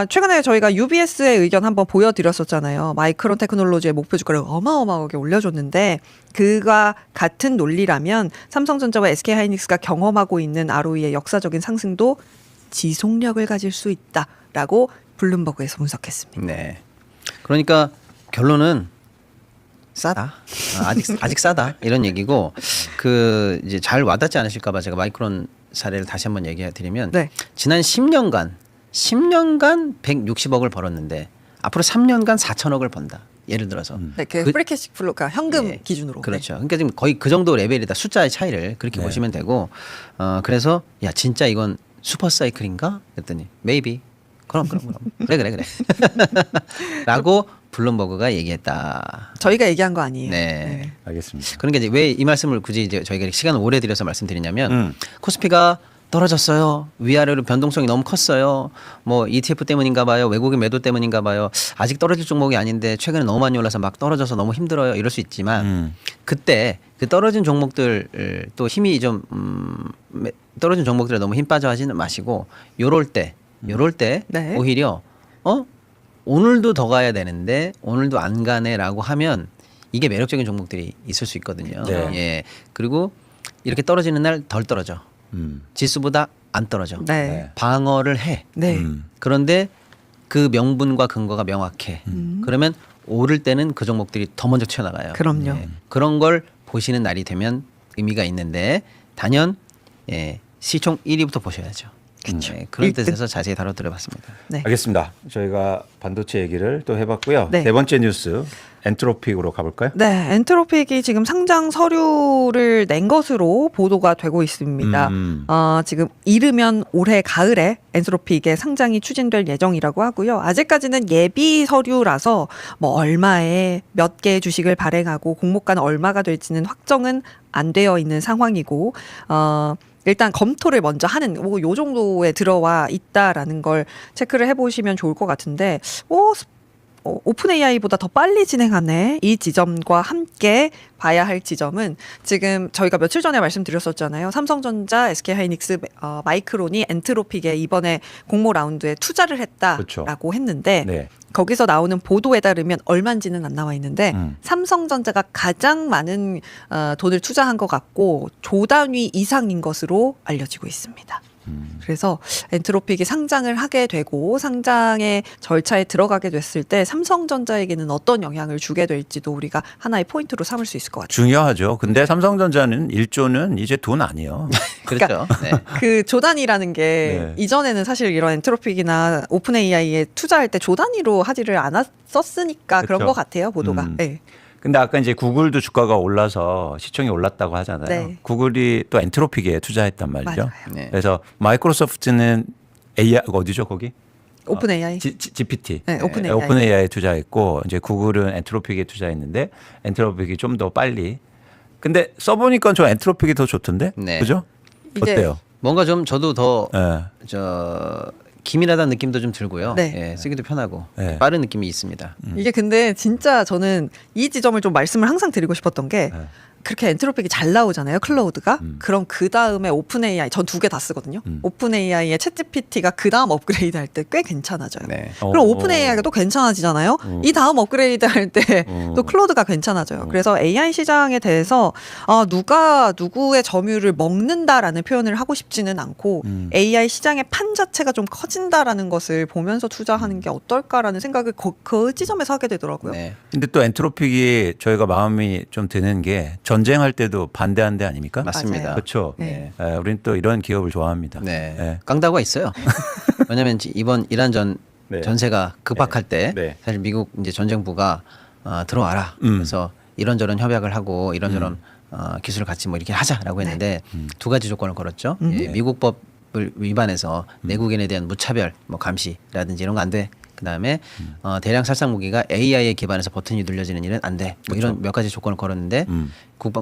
최근에 저희가 UBS의 의견 한번 보여드렸었잖아요. 마이크론 테크놀로지의 목표 주가를 어마어마하게 올려줬는데 그와 같은 논리라면 삼성전자와 SK하이닉스가 경험하고 있는 ROE의 역사적인 상승도 지속력을 가질 수 있다라고 블룸버그에서 분석했습니다. 네. 그러니까 결론은 싸다. 아직 싸다. 이런 얘기고 그 이제 잘 와닿지 않으실까 봐 제가 마이크론 사례를 다시 한번 얘기해 드리면 네. 지난 10년간 160억을 벌었는데 앞으로 3년간 4천억을 번다. 예를 들어서. 네, 그 그- 프리캐시 플로가 현금 예, 기준으로. 그렇죠. 그러니까 지금 거의 그 정도 레벨이다. 숫자의 차이를 그렇게 네. 보시면 되고 그래서 야 진짜 이건 슈퍼 사이클인가? 그랬더니 maybe. 그럼 그래. 라고 블룸버그가 얘기했다. 저희가 얘기한 거 아니에요. 네. 알겠습니다. 그러니까 이제 왜 이 말씀을 굳이 이제 저희가 시간을 오래 들여서 말씀드리냐면 음. 코스피가 떨어졌어요. 위아래로 변동성이 너무 컸어요. 뭐 ETF 때문인가 봐요. 외국인 매도 때문인가 봐요. 아직 떨어질 종목이 아닌데 최근에 너무 많이 올라서 막 떨어져서 너무 힘들어요. 이럴 수 있지만 그때 그 떨어진 종목들 또 힘이 좀 떨어진 종목들에 너무 힘 빠져 하지는 마시고 요럴 때 네. 오히려 오늘도 더 가야 되는데 오늘도 안 가네라고 하면 이게 매력적인 종목들이 있을 수 있거든요. 네. 예. 그리고 이렇게 떨어지는 날 덜 떨어져. 지수보다 안 떨어져. 네. 방어를 해. 네. 그런데 그 명분과 근거가 명확해. 그러면 오를 때는 그 종목들이 더 먼저 튀어나가요. 그럼요. 그런 걸 보시는 날이 되면 의미가 있는데 단연 시총 1위부터 보셔야죠. 그쵸. 그런 일등. 뜻에서 자세히 다뤄드려봤습니다. 네. 알겠습니다. 저희가 반도체 얘기를 또 해봤고요. 네. 네 번째 뉴스 엔트로픽으로 가볼까요? 네, 엔트로픽이 지금 상장 서류를 낸 것으로 보도가 되고 있습니다. 지금 이르면 올해 가을에 엔트로픽의 상장이 추진될 예정이라고 하고요. 아직까지는 예비 서류라서 뭐 얼마에 몇 개의 주식을 발행하고 공모가는 얼마가 될지는 확정은 안 되어 있는 상황이고, 일단 검토를 먼저 하는 요 정도에 들어와 있다라는 걸 체크를 해보시면 좋을 것 같은데, 오픈 AI보다 더 빨리 진행하네. 이 지점과 함께 봐야 할 지점은 지금 저희가 며칠 전에 말씀드렸었잖아요. 삼성전자, SK하이닉스, 마이크론이 엔트로픽에 이번에 공모 라운드에 투자를 했다라고 그렇죠. 했는데 네. 거기서 나오는 보도에 따르면 얼마인지는 안 나와 있는데 삼성전자가 가장 많은 돈을 투자한 것 같고 조 단위 이상인 것으로 알려지고 있습니다. 그래서 엔트로픽이 상장을 하게 되고 상장의 절차에 들어가게 됐을 때 삼성전자에게는 어떤 영향을 주게 될지도 우리가 하나의 포인트로 삼을 수 있을 것 같아요. 중요하죠. 근데 삼성전자는 1조는 이제 돈 아니에요. 그렇죠. 네. 그 조단위라는 게 네. 이전에는 사실 이런 엔트로픽이나 오픈 AI에 투자할 때 조단위로 하지를 않았었으니까 그런 그렇죠. 것 같아요. 보도가. 네. 근데 아까 이제 구글도 주가가 올라서 시총이 올랐다고 하잖아요. 네. 구글이 또 엔트로픽에 투자했단 말이죠. 맞아요. 네. 그래서 마이크로소프트는 AI 어디죠 거기? 오픈 AI. GPT. 네, 오픈 AI. 오픈 AI에 투자했고 이제 구글은 엔트로픽에 투자했는데 엔트로픽이 좀 더 빨리. 근데 써보니까 저 엔트로픽이 더 좋던데, 네. 그죠? 이제 어때요? 뭔가 좀 저도 더 네. 기민하다는 느낌도 좀 들고요. 네. 예, 쓰기도 편하고 네. 빠른 느낌이 있습니다. 이게 근데 진짜 저는 이 지점을 좀 말씀을 항상 드리고 싶었던 게 네. 그렇게 엔트로픽이 잘 나오잖아요. 클라우드가. 그럼 그 다음에 오픈 AI 전 2개 다 쓰거든요. 오픈 AI의 챗 GPT가 그 다음 업그레이드 할 때 꽤 괜찮아져요. 네. 그럼 오픈 AI가 또 괜찮아지잖아요. 이 다음 업그레이드 할 때 또 클라우드가 괜찮아져요. 그래서 AI 시장에 대해서 누가 누구의 점유율을 먹는다라는 표현을 하고 싶지는 않고 AI 시장의 판 자체가 좀 커진다라는 것을 보면서 투자하는 게 어떨까라는 생각을 그 지점에서 하게 되더라고요. 네. 근데 또 엔트로픽이 저희가 마음이 좀 드는 게 전쟁할 때도 반대한 데 아닙니까? 맞습니다. 맞아요. 그렇죠. 네. 우리는 또 이런 기업을 좋아합니다. 네. 네. 깡다구가 있어요. 왜냐하면 이번 이란 네. 전세가 급박할 때 네. 사실 미국 이제 전쟁부가 들어와라. 그래서 이런저런 협약을 하고 이런저런 기술을 같이 뭐 이렇게 하자라고 했는데 두 가지 조건을 걸었죠. 예, 미국 법을 위반해서 내국인에 대한 무차별 뭐 감시라든지 이런 거 안 돼. 그다음에 대량 살상 무기가 AI에 기반해서 버튼이 눌려지는 일은 안 돼. 뭐 이런 몇 가지 조건을 걸었는데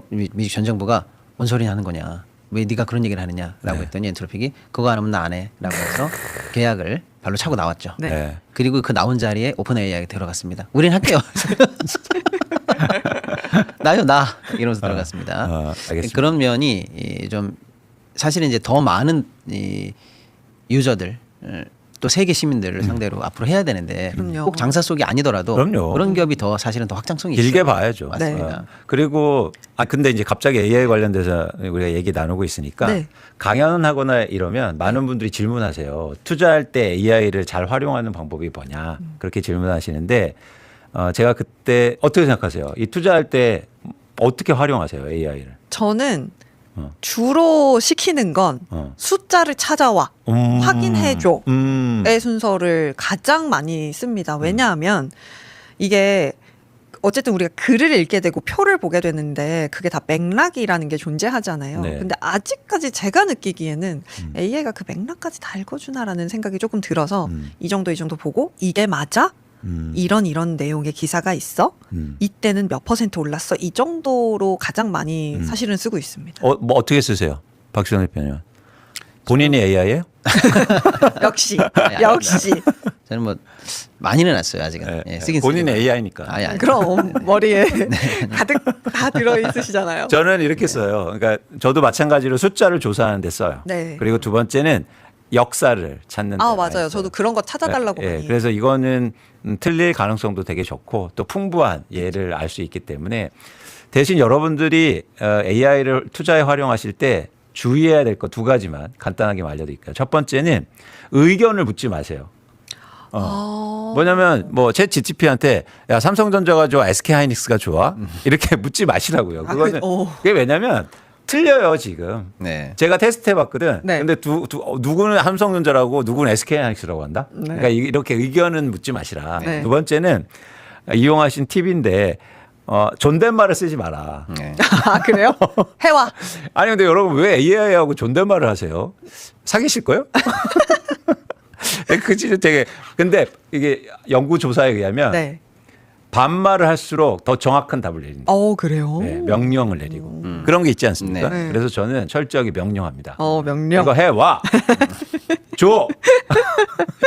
미국 전 정부가 뭔 소리 하는 거냐. 왜 네가 그런 얘기를 하느냐라고 했더니 엔트로픽이 그거 안 하면 나 안 해라고 해서 계약을 발로 차고 나왔죠. 네. 네. 그리고 그 나온 자리에 오픈 AI가 들어갔습니다. 우린 할게요. 나요 나 이러면서 들어갔습니다. 알겠습니다. 그런 면이 좀 사실은 이제 더 많은 이 유저들 또 세계 시민들을 상대로 앞으로 해야 되는데 그럼요. 꼭 장사 속이 아니더라도 그럼요. 그런 기업이 더 사실은 더 확장성이 길게 있어요. 봐야죠. 맞습니다. 그리고 근데 이제 갑자기 AI 관련돼서 우리가 얘기 나누고 있으니까 네. 강연하거나 이러면 많은 분들이 질문하세요. 투자할 때 AI를 잘 활용하는 방법이 뭐냐 그렇게 질문하시는데 제가 그때 어떻게 생각하세요? 이 투자할 때 어떻게 활용하세요 AI를? 저는 주로 시키는 건 숫자를 찾아와 확인해줘 의 순서를 가장 많이 씁니다. 왜냐하면 이게 어쨌든 우리가 글을 읽게 되고 표를 보게 되는데 그게 다 맥락이라는 게 존재하잖아요. 네. 근데 아직까지 제가 느끼기에는 AI가 그 맥락까지 다 읽어주나라는 생각이 조금 들어서 이 정도 보고 이게 맞아? 이런 내용의 기사가 있어? 이때는 몇 % 올랐어? 이 정도로 가장 많이 사실은 쓰고 있습니다. 뭐 어떻게 쓰세요? 박시원 대표님. 본인이 AI예요? 역시 아니, 역시 저는 뭐 많이는 안 써요 아직은. 예, 쓰긴 본인이 쓰지만. AI니까. 아니. 그럼 머리에 가득 다 들어 있으시잖아요. 저는 이렇게 써요. 그러니까 저도 마찬가지로 숫자를 조사하는 데 써요. 네. 그리고 두 번째는 역사를 찾는 데 아 많이 맞아요. 써요. 저도 그런 거 찾아달라고 예, 많이. 그래서 이거는 틀릴 가능성도 되게 좋고 또 풍부한 예를 알 수 있기 때문에 대신 여러분들이 AI를 투자에 활용하실 때 주의해야 될 것 두 가지만 간단하게 알려드릴게요. 첫 번째는 의견을 묻지 마세요. 뭐냐면 챗 GTP한테 야 삼성전자가 좋아, SK하이닉스가 좋아 이렇게 묻지 마시라고요. 그거는 그게 왜냐면 틀려요 지금. 네. 제가 테스트 해봤거든. 네. 근데 누구는 삼성전자라고 누구는 SK하이닉스라고 한다. 네. 그러니까 이렇게 의견은 묻지 마시라. 네. 두 번째는 이용하신 팁인데 존댓말을 쓰지 마라. 네. 아 그래요? 해와. 아니 근데 여러분 왜 AI하고 존댓말을 하세요? 사귀실 거요? 그 진짜 되게 근데 이게 연구 조사에 의하면 네. 반말을 할수록 더 정확한 답을 내린다. 그래요. 네, 명령을 내리고 그런 게 있지 않습니까? 네. 그래서 저는 철저하게 명령합니다. 명령. 이거 해와. 줘.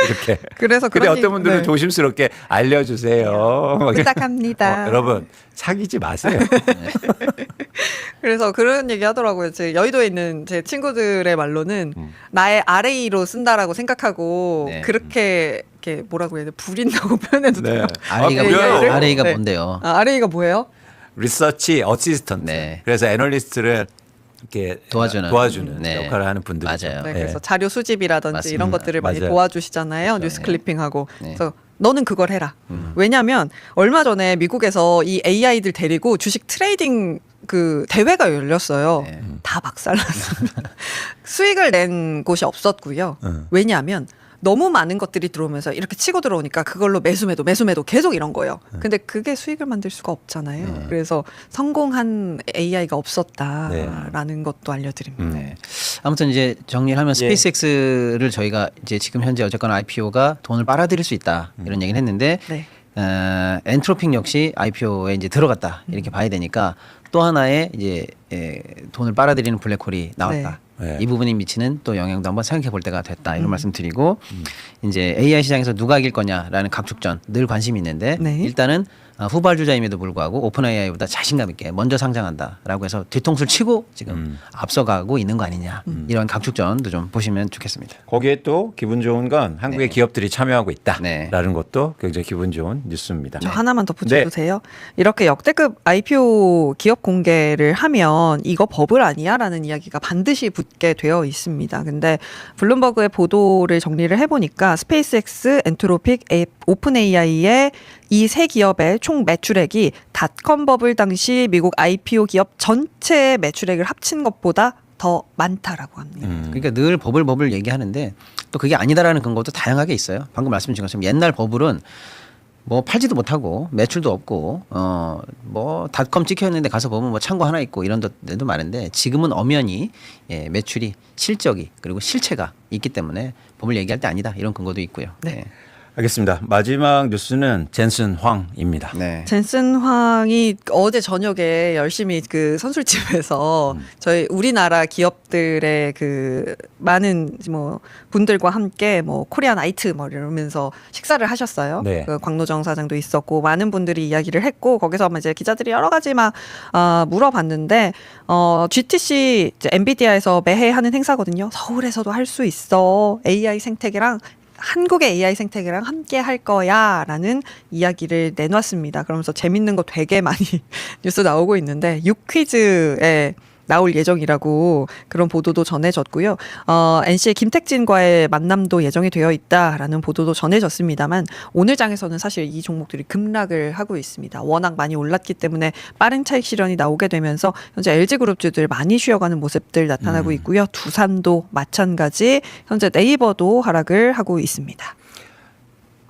이렇게. 그래서 근데 그런 어떤 분들은 네. 조심스럽게 알려주세요. 막 이렇게. 부탁합니다. 여러분 사귀지 마세요. 그래서 그런 얘기 하더라고요. 제 여의도에 있는 제 친구들의 말로는 나의 RA로 쓴다라고 생각하고 네. 그렇게 이렇게 뭐라고 해야 돼? 부린다고 표현해도 네. 돼요? RA가, 그래요. RA가 네. 뭔데요? 아, RA가 뭐예요? 리서치 어시스턴트. 네. 그래서 애널리스트를 이렇게 도와주는. 네. 역할을 하는 분들이죠. 맞아요. 네, 네. 그래서 자료 수집이라든지 맞습니다. 이런 것들을 많이 맞아요. 도와주시잖아요. 그렇죠. 뉴스 클리핑하고. 네. 그래서 너는 그걸 해라. 왜냐하면 얼마 전에 미국에서 이 AI들 데리고 주식 트레이딩 그 대회가 열렸어요. 네. 다 박살났습니다. 수익을 낸 곳이 없었고요. 음. 왜냐하면 너무 많은 것들이 들어오면서 이렇게 치고 들어오니까 그걸로 매수매도 계속 이런 거예요. 근데 그게 수익을 만들 수가 없잖아요. 그래서 성공한 AI가 없었다라는 것도 알려드립니다. 네. 아무튼 이제 정리를 하면 예. 스페이스X를 저희가 이제 지금 현재 어쨌거나 IPO가 돈을 빨아들일 수 있다 이런 얘기를 했는데 네. 엔트로픽 역시 IPO에 이제 들어갔다 이렇게 봐야 되니까 또 하나의 이제 돈을 빨아들이는 블랙홀이 나왔다. 네. 이 부분이 미치는 또 영향도 한번 생각해 볼 때가 됐다 이런 말씀드리고 이제 AI 시장에서 누가 이길 거냐라는 각축전 늘 관심이 있는데 네. 일단은 후발주자임에도 불구하고 오픈 AI보다 자신감 있게 먼저 상장한다라고 해서 뒤통수를 치고 지금 앞서가고 있는 거 아니냐 이런 각축전도 좀 보시면 좋겠습니다. 거기에 또 기분 좋은 건 한국의 네. 기업들이 참여하고 있다라는 네. 것도 굉장히 기분 좋은 뉴스입니다. 저 하나만 덧붙여도 네. 돼요? 이렇게 역대급 IPO 기업 공개를 하면 이거 버블 아니야라는 이야기가 반드시 붙게 되어 있습니다. 근데 블룸버그의 보도를 정리를 해보니까 스페이스X, 엔트로픽, 오픈 AI의 이 세 기업의 총 매출액이 닷컴 버블 당시 미국 IPO 기업 전체의 매출액을 합친 것보다 더 많다라고 합니다. 그러니까 늘 버블 얘기하는데 또 그게 아니다라는 근거도 다양하게 있어요. 방금 말씀드린 것처럼 옛날 버블은 뭐 팔지도 못하고 매출도 없고 뭐 닷컴 찍혀 있는데 가서 보면 뭐 창고 하나 있고 이런 데도 많은데 지금은 엄연히 매출이 실적이 그리고 실체가 있기 때문에 버블 얘기할 때 아니다 이런 근거도 있고요. 네. 알겠습니다. 마지막 뉴스는 젠슨 황입니다. 네. 젠슨 황이 어제 저녁에 열심히 그 선술집에서 저희 우리나라 기업들의 그 많은 뭐 분들과 함께 뭐 코리안 아이트 뭐 이러면서 식사를 하셨어요. 네. 그 광노정 사장도 있었고 많은 분들이 이야기를 했고 거기서 아마 이제 기자들이 여러 가지 막 물어봤는데 GTC 이제 엔비디아에서 매해 하는 행사거든요. 서울에서도 할 수 있어. AI 생태계랑 한국의 AI 생태계랑 함께 할 거야 라는 이야기를 내놨습니다. 그러면서 재밌는 거 되게 많이 뉴스 나오고 있는데 6퀴즈에 나올 예정이라고 그런 보도도 전해졌고요. NC의 김택진과의 만남도 예정이 되어 있다라는 보도도 전해졌습니다만 오늘 장에서는 사실 이 종목들이 급락을 하고 있습니다. 워낙 많이 올랐기 때문에 빠른 차익 실현이 나오게 되면서 현재 LG그룹주들 많이 쉬어가는 모습들 나타나고 있고요. 두산도 마찬가지, 현재 네이버도 하락을 하고 있습니다.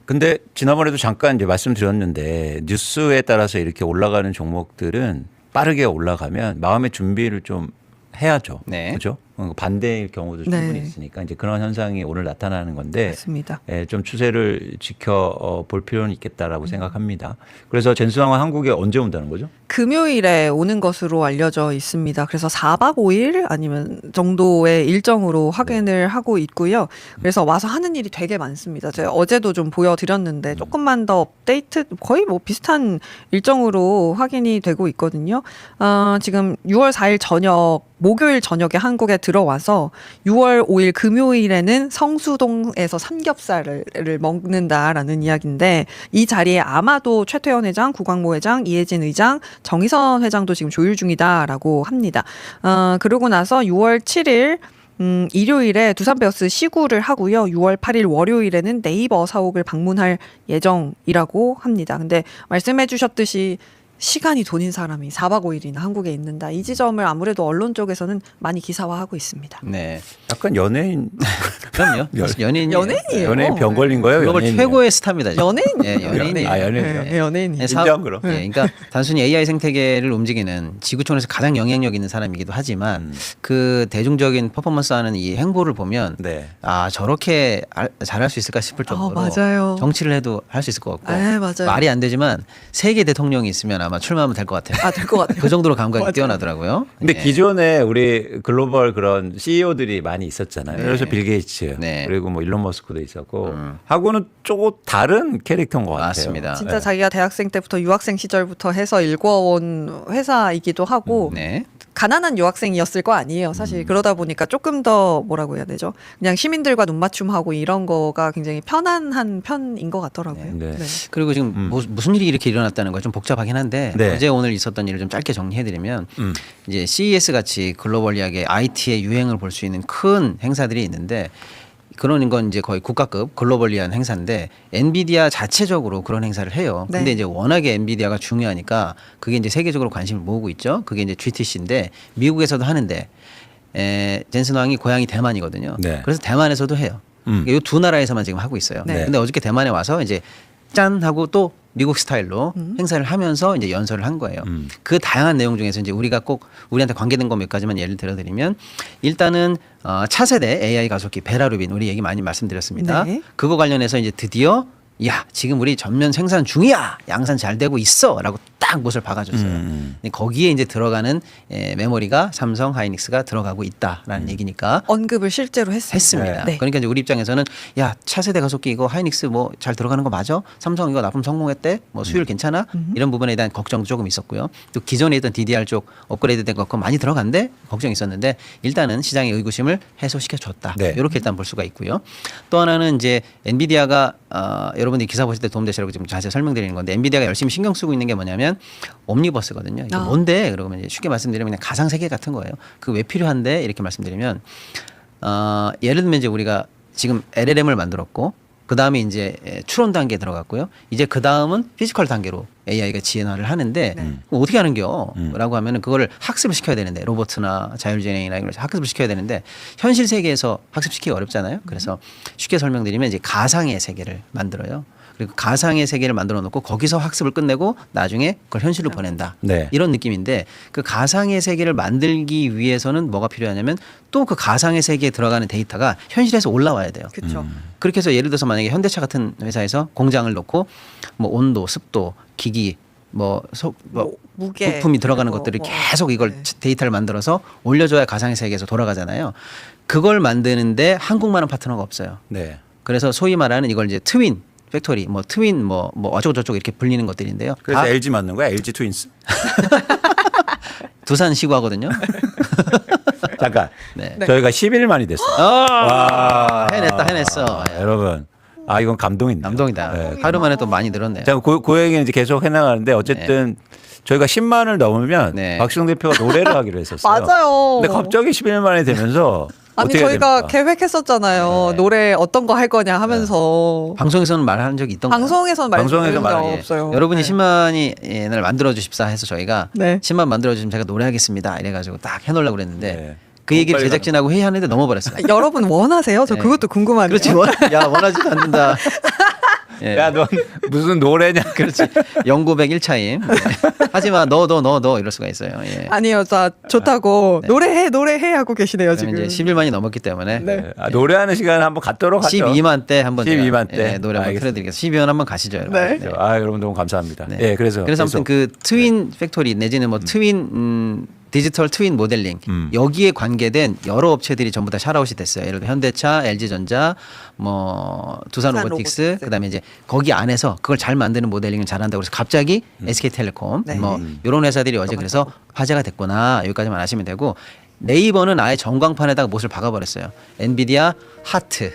근데 지난번에도 잠깐 이제 말씀드렸는데 뉴스에 따라서 이렇게 올라가는 종목들은 빠르게 올라가면 마음의 준비를 좀 해야죠. 네. 그렇죠? 반대일 경우도 네. 충분히 있으니까 이제 그런 현상이 오늘 나타나는 건데 맞습니다. 좀 추세를 지켜 볼 필요는 있겠다라고 생각합니다. 그래서 젠수항은 한국에 언제 온다는 거죠? 금요일에 오는 것으로 알려져 있습니다. 그래서 4박 5일 아니면 정도의 일정으로 확인을 하고 있고요. 그래서 와서 하는 일이 되게 많습니다. 제가 어제도 좀 보여드렸는데 조금만 더 업데이트 거의 뭐 비슷한 일정으로 확인이 되고 있거든요. 지금 6월 4일 저녁 목요일 저녁에 한국에 들어와서 6월 5일 금요일에는 성수동에서 삼겹살을 먹는다라는 이야기인데 이 자리에 아마도 최태원 회장, 구광모 회장, 이혜진 의장, 정의선 회장도 지금 조율 중이다라고 합니다. 그러고 나서 6월 7일 일요일에 두산베어스 시구를 하고요. 6월 8일 월요일에는 네이버 사옥을 방문할 예정이라고 합니다. 근데 말씀해 주셨듯이 시간이 돈인 사람이 4박 5일이나 한국에 있는다. 이 지점을 아무래도 언론 쪽에서는 많이 기사화하고 있습니다. 네. 약간 연예인 그럼요. 연예인 연예인이에요. 연예인 병 걸린 거예요? 글로벌 연예인이에요? 최고의 스타입니다. 지금. 연예인. 예, 연예인이에요. 아, 연예인이요? 네, 연예인이. 네, 인정 그럼. 예, 그러니까 단순히 AI 생태계를 움직이는 지구촌에서 가장 영향력 있는 사람이기도 하지만 그 대중적인 퍼포먼스하는 이 행보를 보면 네. 아 저렇게 잘할 수 있을까 싶을 정도로 맞아요. 정치를 해도 할 수 있을 것 같고 네, 맞아요. 말이 안 되지만 세계 대통령이 있으면 아마 아마 출마하면 될 것 같아요. 될 것 같아요. 그 정도로 감각이 맞아요. 뛰어나더라고요. 근데 예. 기존에 우리 글로벌 그런 CEO들이 많이 있었잖아요. 네. 그래서 빌 게이츠 네. 그리고 뭐 일론 머스크도 있었고 하고는 조금 다른 캐릭터인 것 같아요. 맞습니다. 진짜 네. 자기가 대학생 때부터 유학생 시절부터 해서 일궈온 회사이기도 하고 네. 가난한 유학생이었을 거 아니에요. 사실 그러다 보니까 조금 더 뭐라고 해야 되죠? 그냥 시민들과 눈맞춤하고 이런 거가 굉장히 편안한 편인 것 같더라고요. 네. 네. 그리고 지금 무슨 일이 이렇게 일어났다는 거 좀 복잡하긴 한데 네. 어제 오늘 있었던 일을 좀 짧게 정리해드리면 이제 CES 같이 글로벌리하게 IT의 유행을 볼 수 있는 큰 행사들이 있는데 그런 건 이제 거의 국가급 글로벌리한 행사인데 엔비디아 자체적으로 그런 행사를 해요. 네. 근데 이제 워낙에 엔비디아가 중요하니까 그게 이제 세계적으로 관심을 모으고 있죠. 그게 이제 GTC인데 미국에서도 하는데 젠슨 왕이 고향이 대만이거든요. 네. 그래서 대만에서도 해요. 이 두 나라에서만 지금 하고 있어요. 네. 근데 어저께 대만에 와서 이제 짠 하고 또 미국 스타일로 행사를 하면서 이제 연설을 한 거예요. 그 다양한 내용 중에서 이제 우리가 꼭 우리한테 관계된 거 몇 가지만 예를 들어드리면 일단은 차세대 AI 가속기 베라루빈 우리 얘기 많이 말씀드렸습니다. 네. 그거 관련해서 이제 드디어 야 지금 우리 전면 생산 중이야 양산 잘 되고 있어라고 딱 못을 박아줬어요. 근데 거기에 이제 들어가는 메모리가 삼성 하이닉스가 들어가고 있다라는 얘기니까 언급을 실제로 했습니다. 네. 그러니까 이제 우리 입장에서는 야 차세대 가속기 이거 하이닉스 뭐 잘 들어가는 거 맞아? 삼성 이거 납품 성공했대? 뭐 수율 괜찮아? 이런 부분에 대한 걱정도 조금 있었고요. 또 기존에 있던 DDR 쪽 업그레이드된 거 그거 많이 들어간대? 걱정이 있었는데 일단은 시장의 의구심을 해소시켜 줬다. 네. 이렇게 일단 볼 수가 있고요. 또 하나는 이제 엔비디아가 여러분들이 기사 보실 때 도움되시라고 좀 자세히 설명드리는 건데 엔비디아가 열심히 신경 쓰고 있는 게 뭐냐면 옴니버스거든요. 이게 뭔데? 그러면 이제 쉽게 말씀드리면 그냥 가상 세계 같은 거예요. 그 왜 필요한데? 이렇게 말씀드리면 예를 들면 이제 우리가 지금 LLM을 만들었고 그 다음에 이제 추론 단계에 들어갔고요. 이제 그 다음은 피지컬 단계로 AI가 지연화를 하는데 그럼 어떻게 하는겨? 라고 하면은 그거를 학습을 시켜야 되는데 로봇이나 자율주행이나 이런 걸 학습을 시켜야 되는데 현실 세계에서 학습시키기 어렵잖아요. 그래서 쉽게 설명드리면 이제 가상의 세계를 만들어요. 그리고 가상의 세계를 만들어 놓고 거기서 학습을 끝내고 나중에 그걸 현실로 보낸다. 네. 이런 느낌인데 그 가상의 세계를 만들기 위해서는 뭐가 필요하냐면 또 그 가상의 세계에 들어가는 데이터가 현실에서 올라와야 돼요. 그렇죠. 그렇게 해서 예를 들어서 만약에 현대차 같은 회사에서 공장을 놓고 뭐 온도, 습도, 기기, 뭐 무게, 부품이 들어가는 그리고 것들을 뭐, 계속 이걸 네. 데이터를 만들어서 올려줘야 가상의 세계에서 돌아가잖아요. 그걸 만드는데 한국만한 파트너가 없어요. 네. 그래서 소위 말하는 이걸 이제 트윈 팩토리, 뭐 트윈, 뭐 어쩌고 저쩌고 이렇게 불리는 것들인데요. 그래서 다 LG 맞는 거야? LG 트윈스. 두산 시구하거든요. 잠깐. 네. 저희가 10일 만이 됐어요. 와, 해냈어. 여러분. 이건 감동이네요. 감동이다. 네. 하루 만에 또 많이 늘었네요. 자, 그 얘기는 이제 계속 해나가는데 어쨌든 저희가 10만을 넘으면 네. 박시영 대표가 노래를 하기로 했었어요. 맞아요. 근데 갑자기 11일 만에 되면서 아니 어떻게 해야 저희가 됩니까? 계획했었잖아요. 네. 노래 어떤 거 할 거냐 하면서 방송에서는 말한 적이 있던 거예요. 방송에서는 방송에서 말한 적 말한 없어요. 여러분이 네. 10만을 만들어 주십사 해서 저희가 네. 10만 만들어 주시면 제가 노래하겠습니다. 이래가지고 딱 해놓으려고 그랬는데 네. 그 얘기를 빨리 제작진하고 회의하는데 넘어버렸어요. 여러분 원하세요? 저 네. 그것도 궁금하네요. 그렇지, 야 원하지도 않는다. 예. 야, 넌 무슨 노래냐? 그렇지. 0900 1차임. 하지마, 너 이럴 수가 있어요. 예. 아니요, 자 좋다고 네. 노래해 하고 계시네요 그러면 지금. 이제 11만이 넘었기 때문에 네. 노래하는 시간 한번 갖도록 하죠. 12만 때 한번 12만 제가, 때. 노래 한번 알겠습니다. 틀어드리겠습니다. 12만 한번 가시죠, 여러분. 네. 네. 여러분 너무 감사합니다. 네. 네, 그래서 아무튼 그 트윈 팩토리 내지는 뭐 트윈 디지털 트윈 모델링 여기에 관계된 여러 업체들이 전부 다 샤라웃이 됐어요. 예를 들어 현대차, LG전자, 뭐 두산 로보틱스, 그다음에 이제 거기 안에서 그걸 잘 만드는 모델링을 잘한다고 그래서 갑자기 SK텔레콤 네. 뭐 이런 회사들이 어제 그래서 화제가 됐구나 여기까지만 아시면 되고 네이버는 아예 전광판에다가 못을 박아버렸어요. 엔비디아 하트,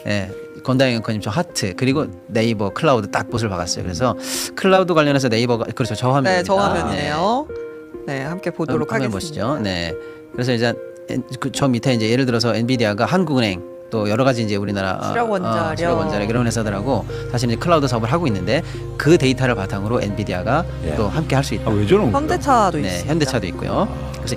예. 건다영 앵커님 저 하트 그리고 네이버 클라우드 딱 못을 박았어요. 그래서 클라우드 관련해서 네이버가 그렇죠 저 화면. 네, 저 화면이네요. 네, 함께 보도록 화면 하겠습니다. 보시죠. 네. 그래서 이제 저 밑에 이제 예를 들어서 엔비디아가 한국은행 또 여러 가지 이제 우리나라 실업원자력 이런 회사들하고 사실 이제 클라우드 사업을 하고 있는데 그 데이터를 바탕으로 엔비디아가 예. 또 함께 할 수 있다. 왜 저런 거야? 현대차도 네, 있습니다. 현대차도 있고요. 그래서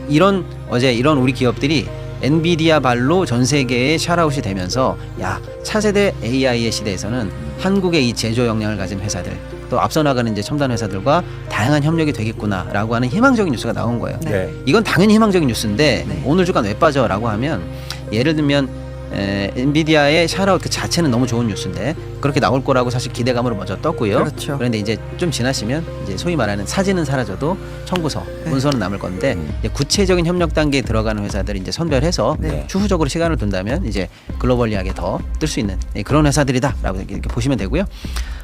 어제 이런 우리 기업들이 엔비디아 발로 전 세계에 샤라웃이 되면서 야 차세대 AI의 시대에서는 한국의 이 제조 역량을 가진 회사들 또 앞서 나가는 이제 첨단 회사들과 다양한 협력이 되겠구나라고 하는 희망적인 뉴스가 나온 거예요. 네. 이건 당연히 희망적인 뉴스인데 네. 오늘 주간 왜 빠져라고 하면 예를 들면 엔비디아의 샤라웃 그 자체는 너무 좋은 뉴스인데 그렇게 나올 거라고 사실 기대감으로 먼저 떴고요. 그렇죠. 그런데 이제 좀 지나시면 이제 소위 말하는 사진은 사라져도 청구서, 네. 문서는 남을 건데 이제 구체적인 협력 단계에 들어가는 회사들을 이제 선별해서 네. 추후적으로 시간을 둔다면 이제 글로벌리하게 더 뜰 수 있는 그런 회사들이다라고 이렇게 보시면 되고요.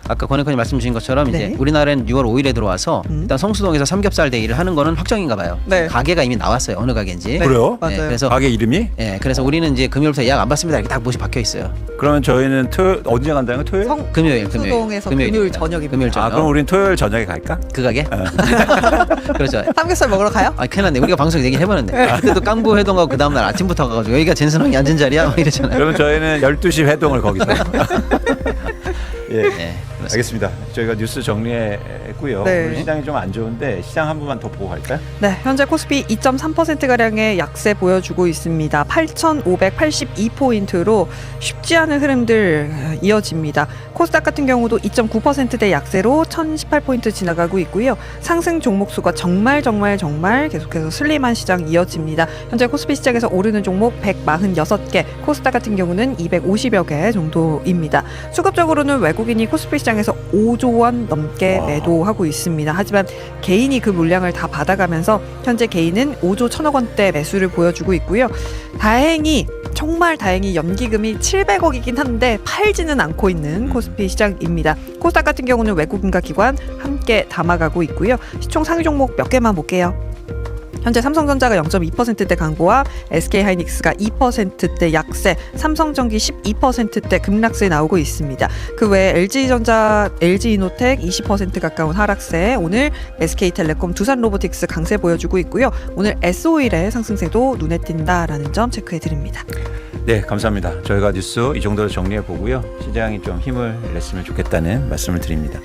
아까 권혜권이 말씀 주신 것처럼 이제 네. 우리나라는 6월 5일에 들어와서 일단 성수동에서 삼겹살 데이를 하는 거는 확정인가 봐요. 네. 가게가 이미 나왔어요. 어느 가게인지. 네. 그래요? 맞아요. 그래서 가게 이름이? 그래서 우리는 이제 금요일부터 예약 안 받습니다. 이렇게 딱 못이 박혀 있어요. 그러면 저희는 토요일 언제 간다는 거? 토요일? 금요일. 성수동에서 금요일 저녁입니다. 금요일 저녁. 아 그럼 우린 토요일 저녁에 갈까? 그 가게? 그렇죠. 삼겹살 먹으러 가요? 아 큰일 났네. 우리가 방송 얘기 해보는데 그때도 깐부 회동하고 그 다음날 아침부터 가가지고 여기가 젠슨왕이 앉은 자리야? 막 이러잖아요. 그러면 저희는 12시 회동을 거기서. 예. 네, 그렇습니다. 알겠습니다. 저희가 뉴스 정리했고요. 네. 오늘 시장이 좀 안 좋은데 시장 한 번만 더 보고 갈까요? 네, 현재 코스피 2.3%가량의 약세 보여주고 있습니다. 8,582포인트로 쉽지 않은 흐름들 이어집니다. 코스닥 같은 경우도 2.9%대 약세로 1,018포인트 지나가고 있고요. 상승 종목 수가 정말 계속해서 슬림한 시장 이어집니다. 현재 코스피 시장에서 오르는 종목 146개, 코스닥 같은 경우는 250여 개 정도입니다. 수급적으로는 외국인이 코스피 시장에서 5조 원 넘게 매도하고 있습니다. 하지만 개인이 그 물량을 다 받아가면서 현재 개인은 5조 1천억 원대 매수를 보여주고 있고요. 정말 다행히 연기금이 700억이긴 한데 팔지는 않고 있는 코스피 시장입니다. 코스닥 같은 경우는 외국인과 기관 함께 담아가고 있고요. 시총 상위 종목 몇 개만 볼게요. 현재 삼성전자가 0.2%대 강보와 SK하이닉스가 2%대 약세, 삼성전기 12%대 급락세 나오고 있습니다. 그 외에 LG전자, LG이노텍 20% 가까운 하락세, 오늘 SK텔레콤, 두산로보틱스 강세 보여주고 있고요. 오늘 S-오일의 상승세도 눈에 띈다라는 점 체크해드립니다. 네, 감사합니다. 저희가 뉴스 이 정도로 정리해 보고요. 시장이 좀 힘을 냈으면 좋겠다는 말씀을 드립니다.